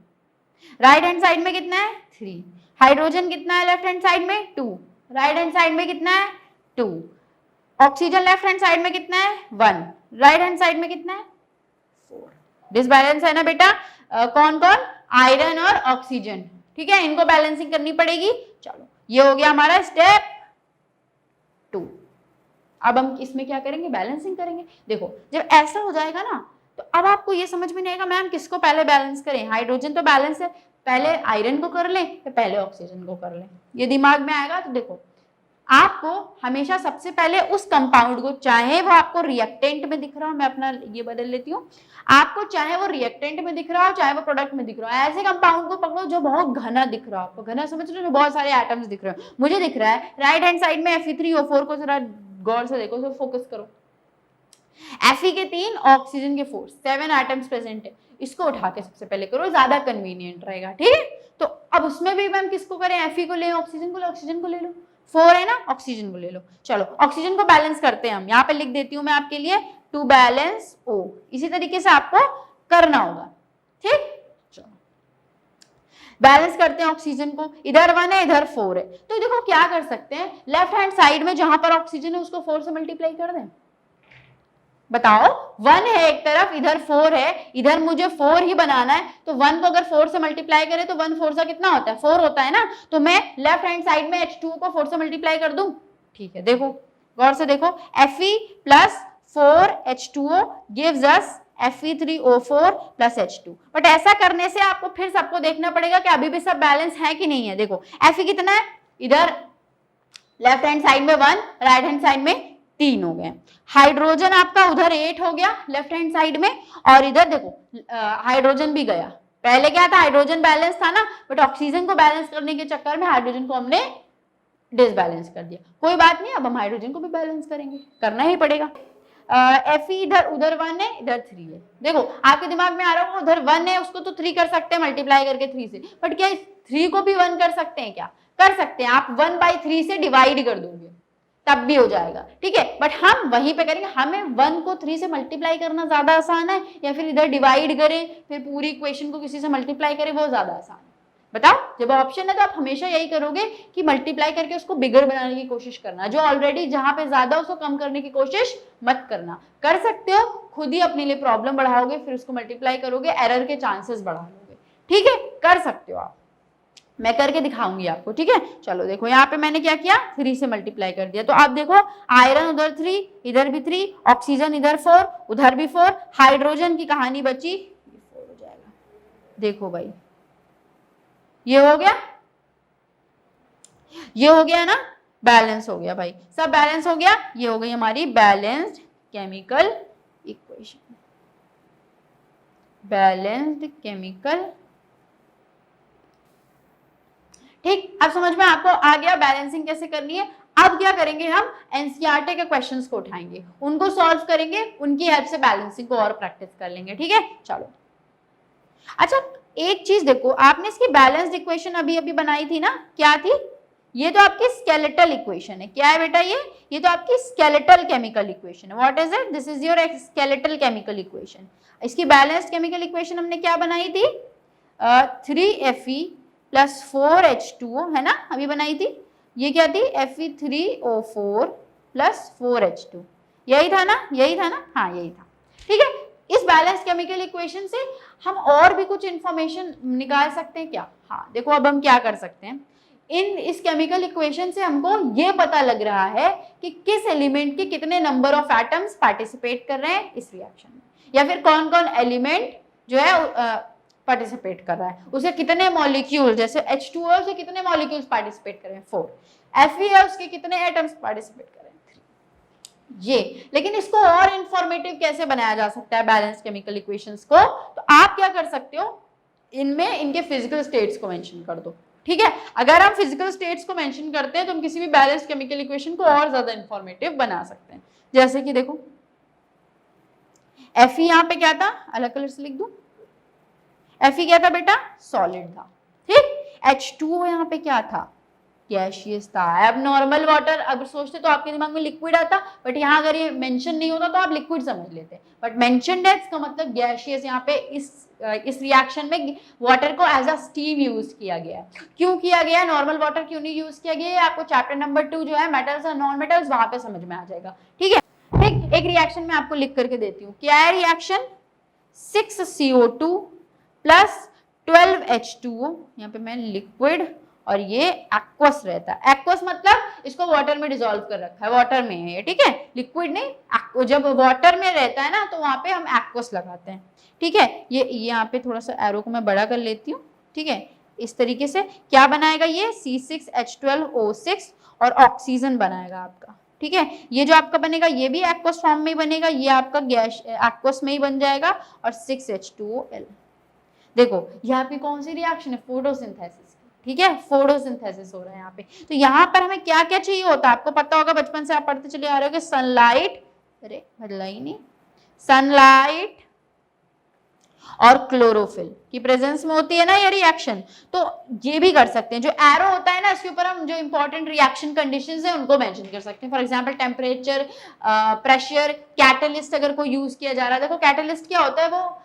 राइट हैंड साइड में कितना है 3, हाइड्रोजन कितना है लेफ्ट हैंड साइड में 2, राइट हैंड साइड में कितना है 2, ऑक्सीजन लेफ्ट हैंड साइड में कितना है 1, राइट हैंड साइड में कितना है 4। डिसबैलेंस है ना बेटा, कौन कौन, आयरन और ऑक्सीजन, ठीक है, इनको बैलेंसिंग करनी पड़ेगी। चलो ये हो गया हमारा स्टेप 2। अब हम इसमें क्या करेंगे, बैलेंसिंग करेंगे। देखो जब ऐसा हो जाएगा ना, तो अब आपको ये समझ में नहीं आएगा मैम किसको पहले बैलेंस करें, हाइड्रोजन तो बैलेंस है, पहले आयरन को कर लें या पहले ऑक्सीजन को कर लें, ये दिमाग में आएगा। तो देखो आपको हमेशा सबसे पहले उस कंपाउंड को, चाहे वो आपको रिएक्टेंट में दिख रहा हो, मैं अपना ये बदल लेती हूँ, आपको चाहे वो रिएक्टेंट में दिख रहा हो चाहे वो प्रोडक्ट में दिख रहा हो, ऐसे कंपाउंड को पकड़ो जो बहुत घना दिख रहा हो। आपको घना समझ रहे हो, बहुत सारे एटम्स दिख रहे हो। मुझे दिख रहा है राइट हैंड साइड में Fe3O4 को जरा गौर से देखो, तो फोकस करो। Fe के 3, ऑक्सीजन के 4, 7 एटम्स प्रेजेंट है। इसको उठा के सबसे पहले करो, ज्यादा कन्वीनियंट रहेगा, ठीक है। तो अब उसमें भी मैम किसको करें, Fe को ले, ऑक्सीजन को ले, ऑक्सीजन को ले लो, 4 है ना, ऑक्सीजन को ले लो। चलो ऑक्सीजन को बैलेंस करते हैं हम, यहाँ पे लिख देती हूँ मैं आपके लिए टू बैलेंस O। इसी तरीके से आपको करना होगा, ठीक। चलो बैलेंस करते हैं ऑक्सीजन को, इधर 1 है इधर 4 है। तो देखो क्या कर सकते हैं, लेफ्ट हैंड साइड में जहां पर ऑक्सीजन है उसको 4 से मल्टीप्लाई कर दें। बताओ 1 है एक तरफ, इधर 4 है, इधर मुझे 4 ही बनाना है, तो 1 को अगर 4 से मल्टीप्लाई करें तो 1 4 सा कितना होता है, 4 होता है ना। तो मैं लेफ्ट हैंड साइड में H2O को 4 से मल्टीप्लाई कर दूं, ठीक है। देखो गौर से देखो, Fe plus 4H2O gives us Fe3O4 plus H2। But ऐसा करने से आपको फिर सबको देखना पड़ेगा कि अभी भी सब बैलेंस है कि नहीं है। देखो Fe कितना है, इधर लेफ्ट हैंड साइड में 1, राइट हैंड साइड में 3 हो गए। हाइड्रोजन आपका उधर 8 हो गया लेफ्ट हैंड साइड में, और इधर देखो हाइड्रोजन भी गया। पहले क्या था, हाइड्रोजन बैलेंस था ना, बट ऑक्सीजन को बैलेंस करने के चक्कर में हाइड्रोजन को हमने डिसबैलेंस कर दिया। कोई बात नहीं, अब हम हाइड्रोजन को भी बैलेंस करेंगे, करना ही पड़ेगा। Fe इधर उधर 1 है इधर 3 है। देखो आपके दिमाग में आ रहा होगा उधर 1 है उसको तो 3 कर सकते हैं मल्टीप्लाई करके 3 से, बट क्या इस 3 को भी 1 कर सकते हैं, क्या कर सकते हैं, आप 1/3 से डिवाइड कर दोगे तब भी हो जाएगा, ठीक है। बट हम वहीं पे करेंगे, हमें 1 को 3 से मल्टीप्लाई करना ज्यादा आसान है या फिर इधर डिवाइड करें फिर पूरी इक्वेशन को किसी से मल्टीप्लाई करें, वो ज्यादा आसान है। बताओ, जब ऑप्शन है तो आप हमेशा यही करोगे कि मल्टीप्लाई करके उसको बिगर बनाने की कोशिश करना, जो ऑलरेडी जहां पे ज्यादा उसको कम करने की कोशिश मत करना। कर सकते हो, खुद ही अपने लिए प्रॉब्लम बढ़ाओगे, फिर उसको मल्टीप्लाई करोगे, एरर के चांसेस बढ़ा लोगे, ठीक है। कर सकते हो आप, मैं करके दिखाऊंगी आपको, ठीक है। चलो देखो यहाँ पे मैंने क्या किया, 3 से मल्टीप्लाई कर दिया। तो आप देखो आयरन उधर 3 इधर भी 3, ऑक्सीजन इधर 4 उधर भी 4, हाइड्रोजन की कहानी बची, 4 हो जाएगा। देखो भाई ये हो गया, ये हो गया ना, बैलेंस हो गया भाई, सब बैलेंस हो गया। ये हो गई हमारी balanced chemical equation, balanced chemical, ठीक। अब समझ में आपको आ गया बैलेंसिंग कैसे करनी है। अब क्या करेंगे, हम एनसीईआरटी के क्वेश्चंस को उठाएंगे, उनको सॉल्व करेंगे, उनकी हेल्प से बैलेंसिंग को और प्रैक्टिस कर लेंगे, ठीक है। चलो अच्छा एक चीज देखो, आपने इसकी बैलेंस्ड इक्वेशन अभी अभी बनाई थी ना, क्या थी, ये तो आपकी स्केलेटल इक्वेशन है। क्या है बेटा, ये तो आपकी स्केलेटल केमिकल इक्वेशन है। What is it, this is your skeletal chemical equation. इसकी बैलेंस्ड केमिकल इक्वेशन हमने क्या बनाई थी, 3Fe प्लस 4H2O है ना, अभी बनाई थी। ये क्या थी, Fe3O4 प्लस 4H2, यही था ना, यही था ना, हाँ यही था, ठीक है। इस बैलेंस केमिकल इक्वेशन से हम और भी कुछ इंफॉर्मेशन निकाल सकते हैं क्या, हाँ देखो अब हम क्या कर सकते हैं, इस केमिकल इक्वेशन से हमको ये पता लग रहा है कि किस एलिमेंट के कितने नंबर ऑफ एटम्स पार्टिसिपेट कर रहे हैं इस रिएक्शन में, या फिर कौन कौन एलिमेंट जो है पार्टिसिपेट कर रहा है, उसे कितने मॉलिक्यूल, जैसे H2O है उसे कितने मॉलिक्यूल्स पार्टिसिपेट कर रहे हैं, 4, Fe है उसके कितने एटम्स पार्टिसिपेट कर रहे हैं, 3। ये लेकिन इसको और इंफॉर्मेटिव कैसे बनाया जा सकता है बैलेंस केमिकल इक्वेशंस को, तो आप क्या कर सकते हो, इनमें इनके फिजिकल स्टेट्स को मेंशन कर दो, ठीक है। अगर हम फिजिकल स्टेट्स को मेंशन करते हैं तो हम किसी भी बैलेंस केमिकल इक्वेशन को और ज्यादा इंफॉर्मेटिव बना सकते हैं। जैसे कि देखो Fe यहाँ पे क्या था, अलग कलर से लिख दूं, Fe क्या था बेटा, सॉलिड था, ठीक। H2O यहाँ पे क्या था, गैशियस था। अब नॉर्मल वाटर अगर सोचते तो आपके दिमाग में लिक्विड आता, बट यहाँ अगर ये मेंशन नहीं होता तो आप लिक्विड समझ लेते, बट मेंशनड है इसका मतलब गैशियस। यहाँ पे इस रिएक्शन में वाटर को एज अ स्टीम यूज किया गया। क्यों किया गया, नॉर्मल वाटर क्यों नहीं यूज किया गया, आपको चैप्टर नंबर 2 जो है मेटल्स और नॉन मेटल्स, वहां पे समझ में आ जाएगा, ठीक है। ठीक, एक रिएक्शन में आपको लिख करके देती हूँ, क्या है रिएक्शन, 6CO2 प्लस 12H2O, यहाँ पे मैं लिक्विड और ये एक्वस रहता है। एक्वस मतलब इसको वाटर में डिसॉल्व कर रखा है, वाटर में है ये, ठीक है, लिक्विड नहीं। जब वाटर में रहता है ना तो वहां पे हम एक्वस लगाते हैं, ठीक है। ये यहाँ पे थोड़ा सा एरो को मैं बड़ा कर लेती हूँ, ठीक है। इस तरीके से क्या बनाएगा ये, C6H12O6 और ऑक्सीजन बनाएगा आपका, ठीक है। ये जो आपका बनेगा ये भी एक्वस फॉर्म में ही बनेगा, ये आपका गैस एक्वस में ही बन जाएगा, और 6H2OL। देखो ये आपकी कौन सी रिएक्शन है, फोटोसिंथेसिस, ठीक है, फोटोसिंथेसिस हो रहा है यहाँ पे। तो यहाँ पर हमें क्या क्या चाहिए होता है, आपको पता होगा, बचपन से आप पढ़ते चले आ रहे हो कि सनलाइट, अरे बदला ही नहीं, सनलाइट और क्लोरोफिल की प्रेजेंस में होती है ना ये रिएक्शन। तो ये भी कर सकते हैं, जो एरो होता है ना इसके ऊपर हम जो इंपॉर्टेंट रिएक्शन कंडीशंस है उनको मेंशन कर सकते हैं। For example temperature, pressure, catalyst अगर कोई यूज किया जा रहा है। देखो कैटलिस्ट क्या होता है, वो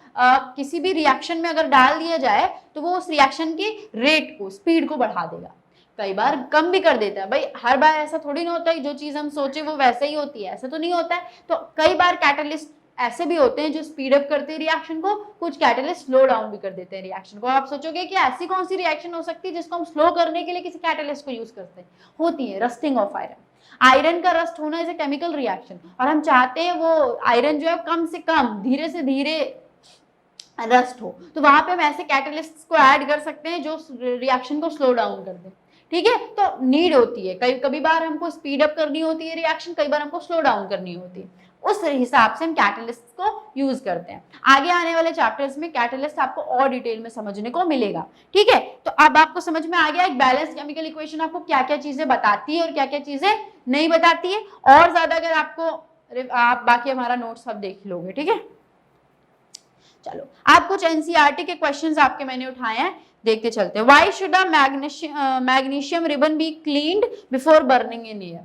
किसी भी रिएक्शन में अगर डाल दिया जाए तो वो उस रिएक्शन की रेट को, स्पीड को बढ़ा देगा, कई बार कम भी कर देता है। भाई हर बार ऐसा थोड़ी ना होता है जो चीज हम सोचे वो वैसे ही होती है, ऐसा तो नहीं होता है। तो कई बार कैटलिस्ट ऐसे भी होते हैं जो स्पीड अप करते हैं रिएक्शन को, कुछ कैटलिस्ट स्लो डाउन भी कर देते हैं रिएक्शन को। आप सोचोगे कि ऐसी कौन सी रिएक्शन हो सकती है जिसको हम स्लो करने के लिए किसी कैटलिस्ट को यूज करते हैं, होती है रस्टिंग ऑफ आयरन। आयरन का रस्ट होना इज ए केमिकल रिएक्शन, और हम चाहते हैं वो आयरन जो है कम से कम, धीरे से धीरे रस्ट हो, तो वहां पे हम ऐसे कैटलिस्ट को ऐड कर सकते हैं जो रिएक्शन को स्लो डाउन कर दे, ठीक है। तो नीड होती है, कभी बार हमको स्पीड अप करनी होती है रिएक्शन, कई बार हमको स्लो डाउन करनी होती है, उस हिसाब से हम कैटलिस्ट को यूज करते हैं। आगे आने वाले चैप्टर्स में कैटलिस्ट आपको और डिटेल में समझने को मिलेगा, ठीक है। तो अब आपको समझ में आ गया एक बैलेंस केमिकल इक्वेशन आपको क्या क्या चीजें बताती है और क्या क्या चीजें नहीं बताती है। और ज्यादा अगर आपको, आप बाकी हमारा नोट्स सब देख लोगे, ठीक है। चलो आप कुछ एनसीईआरटी के क्वेश्चंस आपके मैंने उठाए हैं, देखते चलते हैं। Why should a magnesium ribbon be cleaned before burning in air.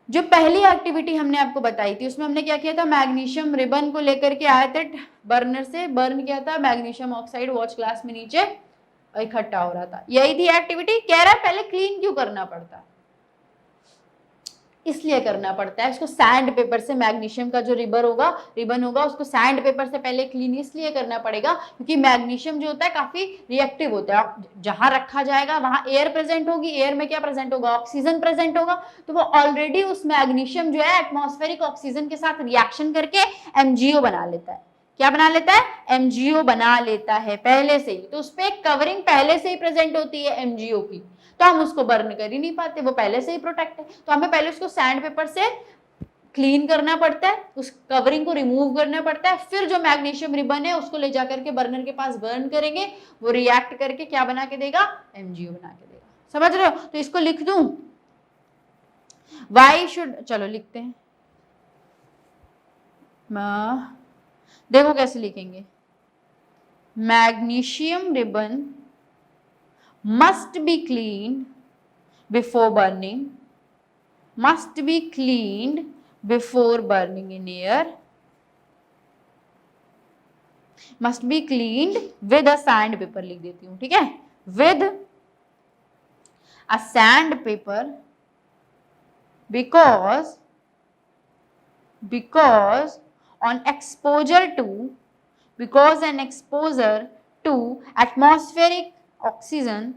जो पहली एक्टिविटी हमने आपको बताई थी उसमें हमने क्या किया था, मैग्नीशियम रिबन को लेकर के आए थे, बर्नर से बर्न किया था, मैग्नीशियम ऑक्साइड वॉच ग्लास में नीचे इकट्ठा हो रहा था, यही थी एक्टिविटी। कह रहा है पहले क्लीन क्यों करना पड़ता है, इसलिए करना पड़ता है, इसको सैंड पेपर से, मैग्नीशियम का जो रिबन होगा उसको सैंड पेपर से पहले क्लीन इसलिए करना पड़ेगा क्योंकि मैग्नीशियम जो होता है काफी रिएक्टिव होता है। जहां रखा जाएगा वहां एयर प्रेजेंट होगी, एयर में क्या प्रेजेंट होगा, ऑक्सीजन प्रेजेंट होगा, तो वो ऑलरेडी उस मैग्नीशियम जो है एटमॉस्फेरिक ऑक्सीजन के साथ रिएक्शन करके एमजीओ बना लेता है। क्या बना लेता है, एमजीओ बना लेता है पहले से ही, तो उस पर एक कवरिंग पहले से ही प्रेजेंट होती है एमजीओ की, तो हम उसको बर्न कर ही नहीं पाते, वो पहले से ही प्रोटेक्ट है। तो हमें पहले उसको सैंड पेपर से क्लीन करना पड़ता है, उस कवरिंग को रिमूव करना पड़ता है, फिर जो मैग्नीशियम रिबन है उसको ले जाकर के बर्नर के पास बर्न करेंगे, वो रिएक्ट करके क्या बना के देगा, एमजीओ बना के देगा। समझ रहे हो, तो इसको लिख दूं, वाई शुड, चलो लिखते हैं, देखो कैसे लिखेंगे, magnesium ribbon must be cleaned before burning, must be cleaned before burning in air, must be cleaned with a sandpaper, लिख देती हूँ, ठीक है, with a sandpaper, because on exposure to, because an exposure to atmospheric oxygen,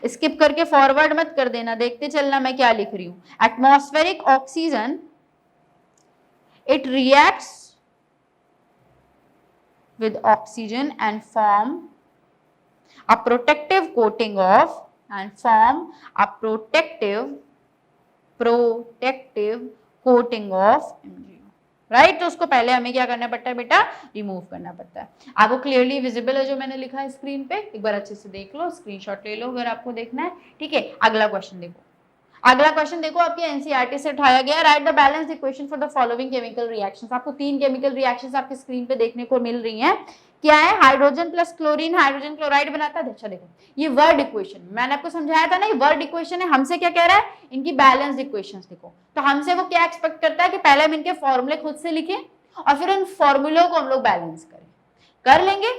skip करके forward मत कर देना, देखते चलना मैं क्या लिख रही हूं, atmospheric oxygen, it reacts with oxygen and form a protective coating of, and form a protective coating of MgO, right. तो उसको पहले हमें क्या करना पड़ता है बेटा, रिमूव करना पड़ता है। आपको क्लियरली विजिबल है जो मैंने लिखा है स्क्रीन पे, एक बार अच्छे से देख लो, स्क्रीनशॉट ले लो अगर आपको देखना है, ठीक है। अगला क्वेश्चन देखो, अगला क्वेश्चन देखो आपके एनसीईआरटी से उठाया गया, right the balance equation for the following chemical reactions. आपको 3 केमिकल रिएक्शंस आपकी स्क्रीन पे देखने को मिल रही हैं, क्या है, hydrogen plus chlorine hydrogen chloride बनाता है। अच्छा देखो ये वर्ड इक्वेशन मैंने आपको समझाया था ना, ये वर्ड इक्वेशन है, हमसे क्या कह रहा है, इनकी बैलेंस इक्वेशंस देखो, तो हमसे वो क्या एक्सपेक्ट करता है कि पहले हम इनके फॉर्मूले खुद से लिखें और फिर उन फॉर्मूलों को हम लोग बैलेंस करें, कर लेंगे।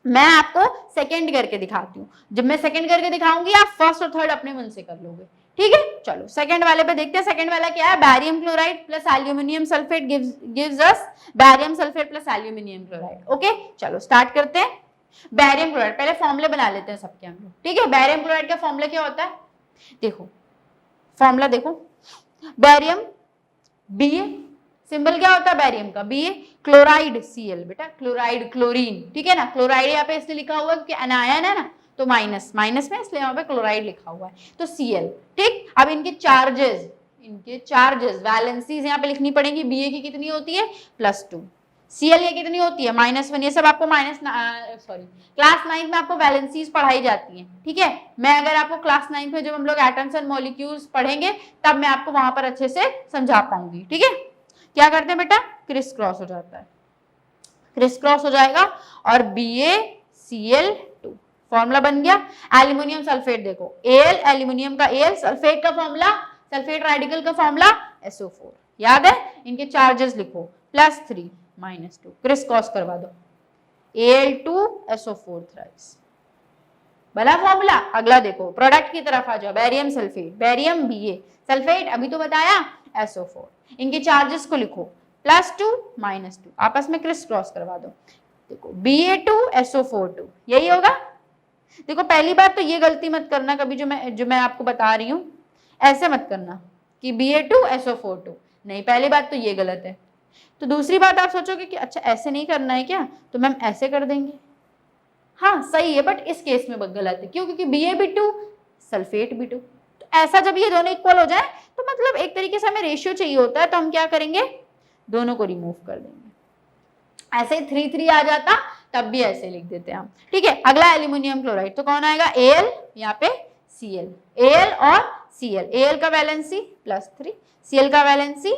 मैं आपको सेकंड करके दिखाती हूँ, जब मैं सेकंड करके दिखाऊंगी आप फर्स्ट और थर्ड अपने मन से कर लोगे, ठीक है। चलो सेकंड वाले पे देखते हैं, सेकंड वाला क्या है, barium chloride plus aluminium sulphate gives us barium sulphate plus aluminium chloride. Okay चलो स्टार्ट करते हैं। बैरियम क्लोराइड पहले फॉर्मूले बना लेते हैं सबके हम लोग, ठीक है। बैरियम क्लोराइड का फॉर्मूला क्या होता है, देखो फॉर्मूला देखो, बैरियम बी, सिंबल क्या होता है बैरियम का, बी, क्लोराइड Cl बेटा, क्लोराइड क्लोरीन, ठीक है ना, क्लोराइड यहाँ पे इसलिए लिखा हुआ है क्योंकि एनायन है ना, तो माइनस, माइनस में इसलिए यहाँ पे क्लोराइड लिखा हुआ है, तो Cl। ठीक, अब इनके चार्जेस वैलेंसीज यहाँ पे लिखनी पड़ेगी। Ba की कितनी होती है +2, Cl ये कितनी होती है -1। ये सब आपको क्लास 9 में आपको वैलेंसीज पढ़ाई जाती हैं। ठीक है, मैं अगर आपको क्लास 9 में जब हम लोग एटम्स एंड मॉलिक्यूल्स पढ़ेंगे तब मैं आपको वहां पर अच्छे से समझा पाऊंगी। ठीक है, क्या करते हैं बेटा, क्रिस क्रॉस हो जाता है, क्रिस क्रॉस हो जाएगा और BaCl2 फॉर्मूला बन गया। एल्यूमिनियम सल्फेट देखो, Al एल्यूमिनियम का Al, सल्फेट का फॉर्मूला, सल्फेट रेडिकल का फॉर्मूला SO4, याद है। इनके चार्जेस लिखो +3 -2, क्रिस क्रॉस करवा दो, Al2SO4 थ्राइस, बना फॉर्मूला। अगला देखो, प्रोडक्ट की तरफ आ जाओ, barium sulphate, barium Ba sulphate अभी तो बताया SO4, इनके चार्जेस को लिखो +2 -2, आपस में क्रिस क्रॉस करवा दो। देखो Ba2SO4 यही होगा। देखो पहली बात तो ये गलती मत करना कभी, जो मैं आपको बता रही हूँ, ऐसे मत करना कि Ba2SO4 नहीं, पहली बात तो ये गलत है। तो दूसरी बात आप सोचोगे कि अच्छा ऐसे नहीं करना है क्या, तो मैम ऐसे कर देंगे। हाँ सही है, बट इस केस में गलत है। क्यों? क्योंकि Ba भी2 सल्फेट भी 2, तो ऐसा जब ये दोनों इक्वल हो जाए तो मतलब एक तरीके से हमें रेशियो चाहिए होता है, तो हम क्या करेंगे, दोनों को रिमूव कर देंगे। ऐसे 3 आ जाता तब भी ऐसे लिख देते हैं हम। ठीक है, अगला एल्यूमिनियम क्लोराइड, तो कौन आएगा, Al, यहाँ पे Cl, Al और Cl, Al का वैलेंसी +3, Cl का वैलेंसी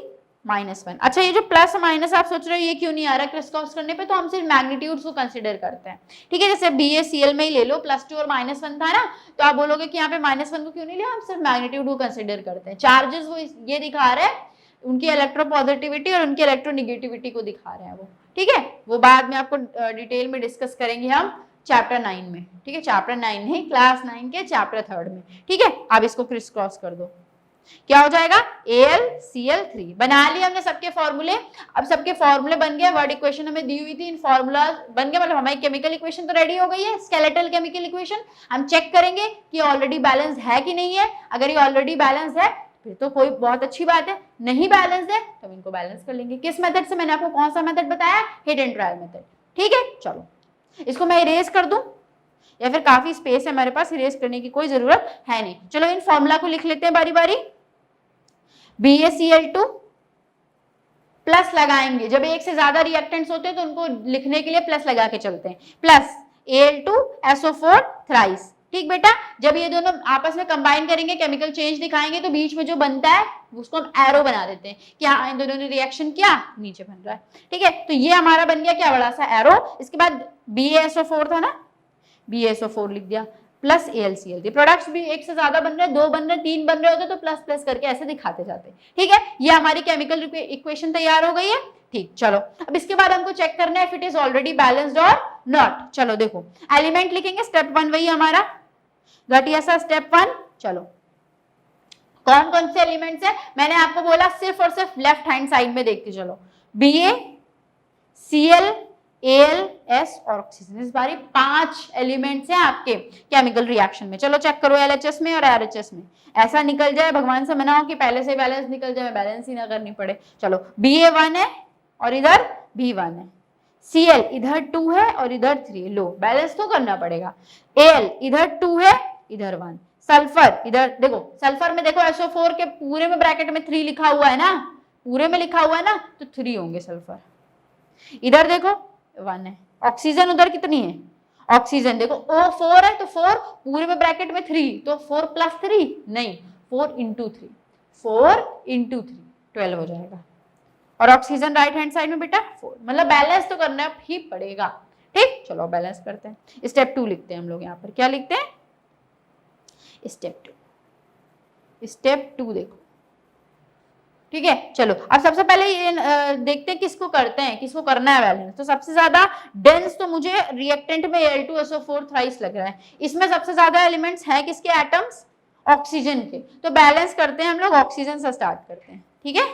-1। अच्छा ये जो प्लस माइनस आप सोच रहे हो ये क्यों नहीं आ रहा क्रिस क्रॉस करने पे, तो हम सिर्फ मैग्नीट्यूड्स को कंसीडर करते हैं। ठीक है, जैसे BaCl में ही ले लो, +2 और -1 था ना, तो आप बोलोगे कि यहाँ पे -1 को क्यों नहीं लिया, हम सिर्फ मैग्नीट्यूड को कंसीडर करते हैं। चार्जेस वो ये दिखा रहे हैं, उनकी इलेक्ट्रोपॉजिटिविटी और उनकी इलेक्ट्रोनिगेटिविटी को दिखा रहे हैं वो। ठीक है, वो बाद में आपको डिटेल में डिस्कस करेंगे हम चैप्टर 9 में। ठीक है, चैप्टर 9 नहीं, क्लास 9 के चैप्टर 3 में। ठीक है, अब इसको क्रिस क्रॉस कर दो, क्या हो जाएगा, AlCl3। बना लिए हमने सबके फॉर्मूले। अब सबके फॉर्मूले बन गए, वर्ड इक्वेशन हमें दी हुई थी, इन फॉर्मूला बन गए, मतलब हमारी केमिकल इक्वेशन तो रेडी हो गई है, स्केलेटल केमिकल इक्वेशन। हम चेक करेंगे कि ऑलरेडी बैलेंस है कि नहीं है। अगर ये ऑलरेडी बैलेंस है फिर तो कोई बहुत अच्छी बात है, नहीं बैलेंस है तो हम इनको बैलेंस कर लेंगे। किस मेथड से, मैंने आपको कौन सा मेथड बताया, हिट एंड ट्रायल मेथड। ठीक है, चलो इसको मैं इरेज कर दूं, या फिर काफी स्पेस है हमारे पास, इरेज करने की कोई जरूरत है नहीं। चलो इन फॉर्मूला को लिख लेते हैं बारी बारी। BaCl2 प्लस लगाएंगे, जब एक से ज्यादा रिएक्टेंट्स होते हैं तो उनको लिखने के लिए प्लस लगा के चलते हैं, प्लस Al2SO4 थ्राइस। ठीक बेटा, जब ये दोनों आपस में कंबाइन करेंगे, केमिकल चेंज दिखाएंगे, तो बीच में जो बनता है उसको हम एरो बना देते हैं कि हाँ इन दोनों ने रिएक्शन किया, नीचे बन रहा है। ठीक है, तो ये हमारा बन गया क्या, बड़ा सा एरो। इसके बाद BaSO4 था ना, BaSO4 लिख दिया, प्लस AlCl। प्रोडक्ट्स भी एक से ज्यादा बन रहे हैं, 2 बन रहे हैं, 3 बन रहे होते तो प्लस प्लस करके ऐसे दिखाते जाते। ठीक है, ये हमारी केमिकल इक्वेशन तैयार हो गई है। ठीक, चलो अब इसके बाद हमको चेक करना है if it is already balanced और नॉट। चलो देखो, एलिमेंट लिखेंगे, स्टेप 1 वही हमारा घटिया सा स्टेप 1। चलो कौन कौन से एलिमेंट्स है, मैंने आपको बोला सिर्फ और सिर्फ लेफ्ट हैंड साइड में देखते चलो, BaCl Al S और ऑक्सीजन। इस बारी 5 एलिमेंट्स हैं आपके केमिकल रिएक्शन में। चलो चेक करो LHS में और RHS में, ऐसा निकल जाए, भगवान से मनाओ कि पहले से बैलेंस निकल जाए, बैलेंस ही ना करनी पड़े। चलो Ba1 है और इधर B1 है, Cl इधर 2 है और इधर 3, लो बैलेंस तो करना पड़ेगा। Al इधर 2 है इधर 1, सल्फर इधर देखो, सल्फर में देखो SO4 के पूरे में ब्रैकेट में 3 लिखा हुआ है ना, पूरे में लिखा हुआ है ना, तो 3 होंगे सल्फर। इधर देखो 1 है, ऑक्सीजन उधर कितनी है, ऑक्सीजन देखो O4 है, तो 4 पूरे में ब्रैकेट में 3, तो 4 + 3 नहीं, 4 × 3, 4 × 3 12 हो जाएगा। और ऑक्सीजन राइट हैंड साइड में बेटा 4, मतलब बैलेंस तो करना ही पड़ेगा। ठीक, चलो बैलेंस करते हैं। स्टेप 2 लिखते हैं हम लोग, यहाँ पर क्या लिखते हैं, स्टेप 2 देखो। ठीक है, चलो अब सबसे पहले ये देखते हैं किसको करते हैं, किसको करना है बैलेंस। तो सबसे ज्यादा डेंस तो मुझे रिएक्टेंट में Al2SO4 थ्राइस लग रहा है। इसमें सबसे ज्यादा एलिमेंट्स हैं किसके, एटम्स, ऑक्सीजन के। तो बैलेंस करते हैं हम लोग, ऑक्सीजन से स्टार्ट करते हैं। ठीक है,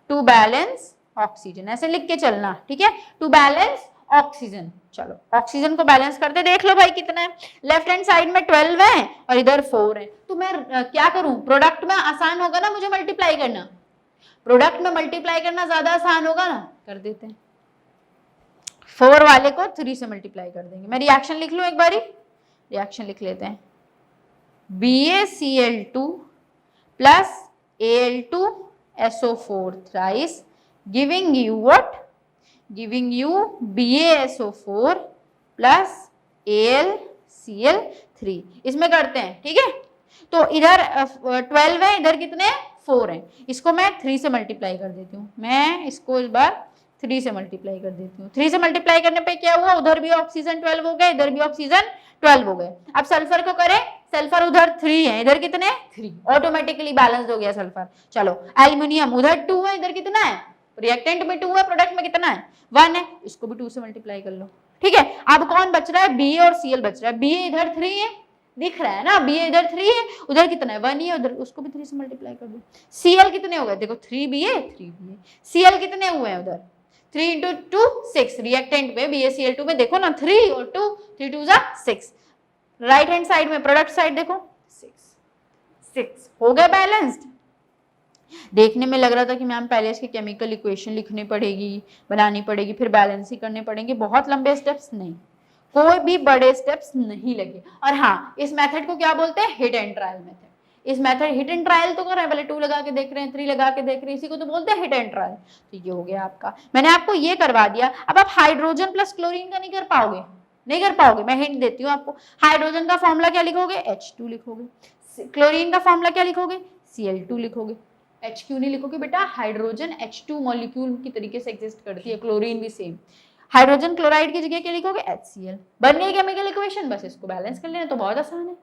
टू बैलेंस ऑक्सीजन, ऐसे लिख के चलना। ठीक है, टू बैलेंस ऑक्सीजन। चलो ऑक्सीजन को बैलेंस करते, देख लो भाई कितना है, लेफ्ट हैंड साइड में 12 है और इधर 4 है। तो मैं क्या करूं, प्रोडक्ट में आसान होगा ना मुझे मल्टीप्लाई करना, प्रोडक्ट में मल्टीप्लाई करना ज्यादा आसान होगा ना, कर देते हैं। 4 वाले को 3 से मल्टीप्लाई कर देंगे। मैं रिएक्शन लिख लूं एक बारी, रिएक्शन लिख लेते हैं, BaCl2 plus Al2SO4 thrice giving you what? Giving you BaSO4 plus AlCl3। इसमें करते हैं, ठीक है। तो इधर 12 है, इधर कितने 4 हैं, इसको मैं 3 से मल्टीप्लाई कर देती हूँ, मैं इसको इस बार 3 से मल्टीप्लाई कर देती हूँ। 3 से मल्टीप्लाई करने पे क्या हुआ, उधर भी ऑक्सीजन 12 हो गए, इधर भी ऑक्सीजन 12 हो गए। अब सल्फर को करें, सल्फर उधर 3 है, इधर कितने 3, ऑटोमेटिकली बैलेंस हो गया सल्फर। चलो एल्युमिनियम उधर 2 है, इधर कितना है, रिएक्टेंट में 2 है, प्रोडक्ट में कितना है 1 है, इसको भी 2 से मल्टीप्लाई कर लो, ठीक है। अब कौन बच रहा है, बी और सीएल बच रहा है। बी इधर 3 है, दिख रहा है ना, बी इधर 3 है, उधर कितना है 1 ही है, उधर उसको भी 3 से मल्टीप्लाई कर दो। सीएल कितने हो गए, देखो 3 बी है 3 बी है, सीएल कितने हुए हैं उधर 3 into 2 6, रिएक्टेंट में BaCl2 में देखो ना 3 और 2, 3 2 6, राइट हैंड साइड में प्रोडक्ट साइड देखो 6 हो गए बैलेंस्ड। देखने में लग रहा था कि मैम पहले इसकी केमिकल इक्वेशन लिखनी पड़ेगी, बनानी पड़ेगी, फिर बैलेंस ही करने पड़ेंगे, बहुत लंबे स्टेप्स नहीं, कोई भी बड़े स्टेप्स नहीं लगे। और हाँ, इस मेथड को क्या बोलते हैं, हिट एंड ट्रायल मेथड। इस मेथड हिट एंड ट्रायल तो कर रहे हैं, पहले 2 लगा के देख रहे हैं, 3 लगा के देख रहे हैं, इसी को तो बोलते हैं हिट एंड ट्रायल। तो ये हो गया आपका, मैंने आपको ये करवा दिया। अब आप हाइड्रोजन प्लस क्लोरीन का नहीं कर पाओगे, नहीं कर पाओगे, मैं हिंट देती हूँ आपको। हाइड्रोजन का फॉर्मूला क्या लिखोगे, H2 लिखोगे, क्लोरीन का फॉर्मूला क्या लिखोगे, Cl2 लिखोगे। H क्यों नहीं लिखोगे बेटा, हाइड्रोजन H2 मॉलिक्यूल की तरीके से एग्जिस्ट करती है, क्लोरीन भी सेम। हाइड्रोजन क्लोराइड की जगह क्या लिखोगे, HCl। बन गई केमिकल इक्वेशन, बस इसको बैलेंस कर लेना, तो बहुत आसान है।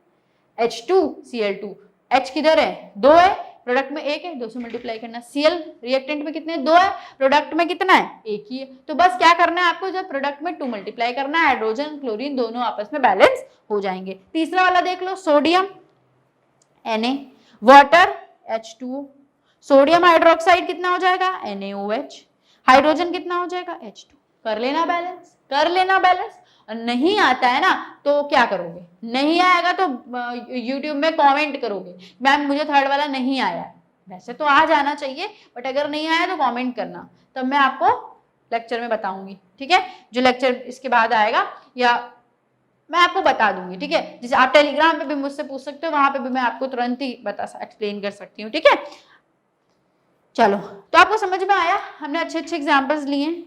H2Cl2, H किधर है 2 है, प्रोडक्ट में 1 है, 2 से मल्टीप्लाई करना। Cl रिएक्टेंट में कितने 2 है, प्रोडक्ट में कितना है 1 ही है, तो बस क्या करना है आपको, जब प्रोडक्ट में 2 मल्टीप्लाई करना है, हाइड्रोजन क्लोरीन दोनों आपस में बैलेंस हो जाएंगे। तीसरा वाला देख लो, sodium Na, water H2O, sodium hydroxide कितना हो जाएगा NaOH, हाइड्रोजन कितना हो जाएगा H2। कर लेना बैलेंस, कर लेना बैलेंस। और नहीं आता है ना तो क्या करोगे, नहीं आएगा तो YouTube में कमेंट करोगे, मैम मुझे थर्ड वाला नहीं आया। वैसे तो आ जाना चाहिए, बट अगर नहीं आया तो कमेंट करना, तब मैं आपको लेक्चर में बताऊंगी, ठीक है। जो लेक्चर इसके बाद आएगा या मैं आपको बता दूंगी, ठीक है। जैसे आप टेलीग्राम पे भी मुझसे पूछ सकते हो, वहां पे भी मैं आपको तुरंत ही एक्सप्लेन कर सकती हूँ, ठीक है। चलो, तो आपको समझ में आया, हमने अच्छे अच्छे एग्जाम्पल्स लिए।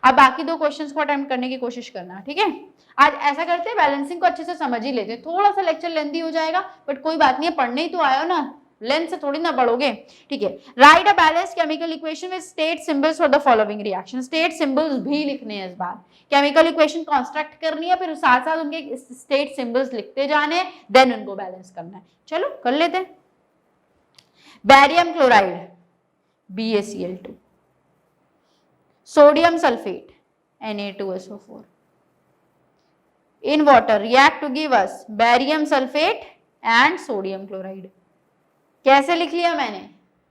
अब बाकी 2 क्वेश्चंस को अटेम्प्ट करने की कोशिश करना, ठीक है। आज ऐसा करते हैं, बैलेंसिंग को अच्छे से समझ ही लेते हैं, थोड़ा सा लेक्चर लेंथी हो जाएगा, बट कोई बात नहीं है, पढ़ने ही तो आए हो ना, लेंथ से थोड़ी ना पढ़ोगे, ठीक है। Right a balanced chemical equation with state symbols for the following reaction. State symbols भी लिखने हैं इस बार, केमिकल इक्वेशन कंस्ट्रक्ट करनी है, फिर साथ साथ उनके स्टेट सिंबल्स लिखते जाने, देन उनको बैलेंस करना है। चलो कर लेते हैं। Barium chloride BaCl2, sodium sulfate Na2SO4 in water react to give us barium sulfate and sodium chloride। कैसे लिख लिया मैंने,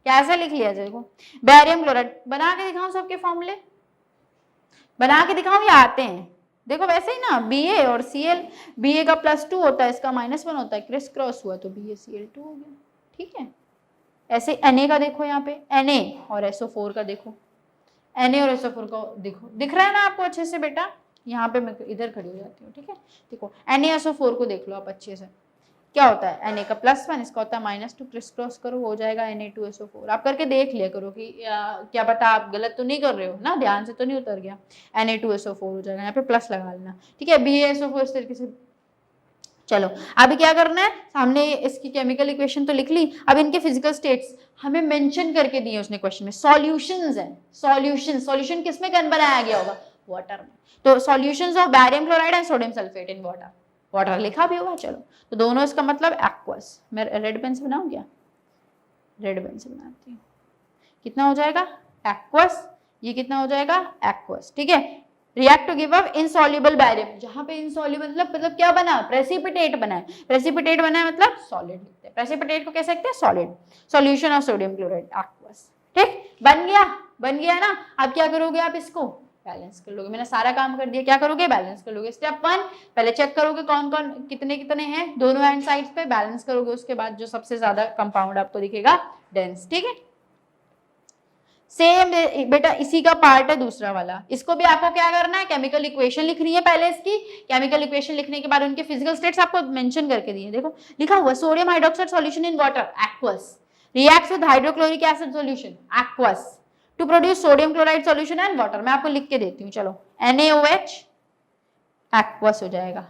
कैसे लिख लिया, देखो बैरियम क्लोराइड बना के दिखाऊं, सबके फॉर्मूले बना के दिखाऊं या आते हैं, देखो वैसे ही ना, Ba और Cl, Ba का +2 होता है, इसका -1 होता है, क्रिस क्रॉस हुआ तो BaCl2 हो गया, ठीक है। ऐसे Na का देखो, यहाँ पे Na और SO4 का देखो, Na और SO4 को देखो, दिख रहा है ना आपको अच्छे से बेटा, यहाँ पे मैं इधर खड़ी हो जाती हूँ, ठीक है। देखो NaSO4 को देख लो आप अच्छे से, क्या होता है Na का +1, इसका होता है -2, क्रिस क्रॉस करो हो जाएगा Na2SO4। आप करके देख लिया करो कि क्या पता आप गलत तो नहीं कर रहे हो ना, ध्यान से तो नहीं उतर गया, Na2SO4 हो जाएगा, यहाँ पे प्लस लगा लेना, ठीक है। BaSO4 इस तरीके से। चलो अभी क्या करना है, सामने इसकी केमिकल इक्वेशन तो लिख ली, अब इनके फिजिकल स्टेट्स हमें मेंशन करके दिए उसने क्वेश्चन में। सॉल्यूशंस है, सॉल्यूशन किसमें बनाया गया होगा, वाटर में। तो solutions of barium chloride and sodium sulphate in water, water लिखा भी होगा। चलो तो दोनों इसका मतलब एक्वस, मैं रेड पेन से बनाऊं क्या, रेड पेन से बनाती हूँ, कितना हो जाएगा एक्वस, ये कितना हो जाएगा एक्वस, ठीक है। React to give up insoluble barium, जहां पे इनसॉल्युबल मतलब क्या बना, प्रेसिपिटेट बना है, प्रेसिपिटेट बना है मतलब सॉलिड लिखते हैं, प्रेसिपिटेट को कह सकते हैं solid. Solution of sodium chloride aqueous, ठीक, बन गया ना। अब क्या करोगे आप, इसको बैलेंस कर लोगे, मैंने सारा काम कर दिया, क्या करोगे बैलेंस कर लोगे। स्टेप 1 पहले चेक करोगे कौन कौन कितने कितने हैं दोनों हैंड साइड्स पे, बैलेंस करोगे, उसके बाद जो सबसे ज्यादा कंपाउंड आपको दिखेगा डेंस, ठीक है। सेम बेटा इसी का पार्ट है दूसरा वाला। इसको भी आपको क्या करना है, केमिकल इक्वेशन लिखनी है पहले इसकी। केमिकल इक्वेशन लिखने के बाद उनके फिजिकल स्टेट्स आपको मेंशन करके दिए, देखो लिखा हुआ sodium hydroxide solution in water aqueous reacts with hydrochloric acid solution aqueous to produce sodium chloride solution and water. मैं आपको लिख के देती हूँ, चलो NaOH एक्वस हो जाएगा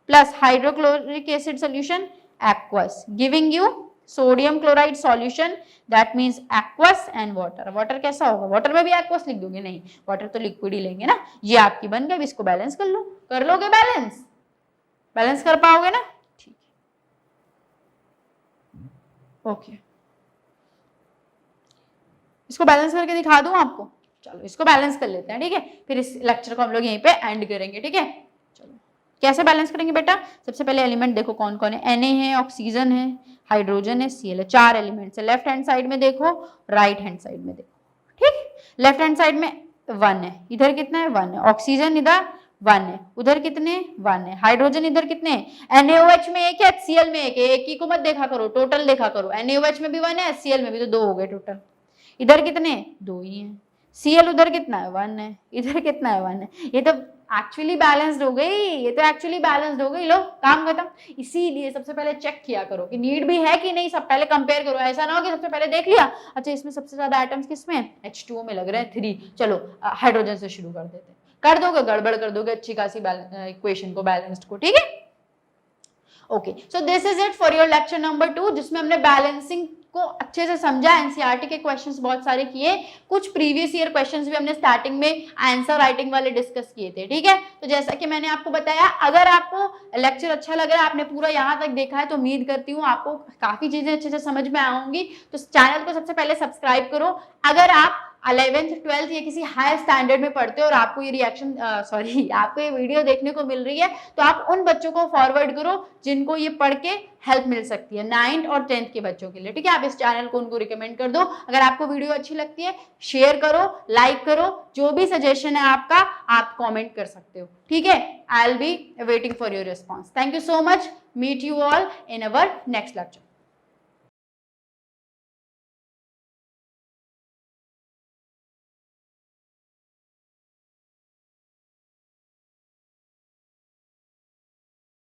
plus hydrochloric acid solution aqueous giving you sodium chloride solution that means aqueous and water. Water कैसा होगा, वाटर में भी एक्वस लिख दोगे, नहीं वाटर तो लिक्विड ही लेंगे ना। ये आपकी बन गई, इसको बैलेंस कर लो, कर लोगे बैलेंस, बैलेंस कर पाओगे ना, ठीक है ओके। इसको बैलेंस करके दिखा दूं आपको, चलो इसको बैलेंस कर लेते हैं, ठीक है। फिर इस लेक्चर को हम लोग यहीं पे एंड करेंगे, ठीक है। चलो कैसे बैलेंस करेंगे बेटा, सबसे पहले एलिमेंट देखो कौन कौन है, Na है, ऑक्सीजन है, हाइड्रोजन है, Cl है, 4 एलिमेंट्स है। लेफ्ट हैंड साइड में देखो, राइट हैंड साइड में देखो, ठीक। लेफ्ट हैंड साइड में 1 है, इधर कितना है 1 है, ऑक्सीजन इधर 1 है, उधर कितने 1 है, हाइड्रोजन इधर कितने हैं, NaOH में 1 है, HCl में 1 है, एक ही को मत देखा करो, टोटल देखा करो। NaOH में भी 1 है, HCl में भी, तो 2 हो गए टोटल। इधर कितने 2 ही हैं, Cl उधर कितना है 1 है, इधर कितना है 1 है। ये तो एक्चुअली बैलेंस्ड हो गई, ये तो एक्चुअली बैलेंस्ड हो गई, लो काम खत्म। इसीलिए सबसे पहले चेक किया करो कि नीड भी है कि नहीं, सब पहले कंपेयर करो। ऐसा ना हो कि सबसे पहले देख लिया, अच्छा इसमें सबसे ज्यादा एटम्स किसमें है, H2O में लग रहे हैं 3, चलो हाइड्रोजन से शुरू कर देते हैं, कर दोगे गड़बड़ कर दोगे अच्छी खासी इक्वेशन को, बैलेंस्ड को, ठीक है okay. So this is it for your lecture number 2, जिसमें हमने बैलेंसिंग को अच्छे से समझा, एनसीईआरटी के क्वेश्चंस बहुत सारे किए, कुछ प्रीवियस ईयर क्वेश्चंस भी हमने स्टार्टिंग में आंसर राइटिंग वाले डिस्कस किए थे, ठीक है। तो जैसा कि मैंने आपको बताया, अगर आपको लेक्चर अच्छा लग रहा है, आपने पूरा यहाँ तक देखा है, तो उम्मीद करती हूँ आपको काफी चीजें अच्छे से समझ में आऊंगी। तो चैनल को सबसे पहले सब्सक्राइब करो। अगर आप 11th 12th या किसी हायर स्टैंडर्ड में पढ़ते हो और आपको ये रिएक्शन आपको ये वीडियो देखने को मिल रही है, तो आप उन बच्चों को फॉरवर्ड करो जिनको ये पढ़ के हेल्प मिल सकती है, 9th और 10th के बच्चों के लिए, ठीक है। आप इस चैनल को उनको रिकमेंड कर दो। अगर आपको वीडियो अच्छी लगती है शेयर करो, लाइक करो, जो भी सजेशन है आपका आप कॉमेंट कर सकते हो, ठीक है। I will be waiting for your response. Thank you so much, meet you all in our next lecture.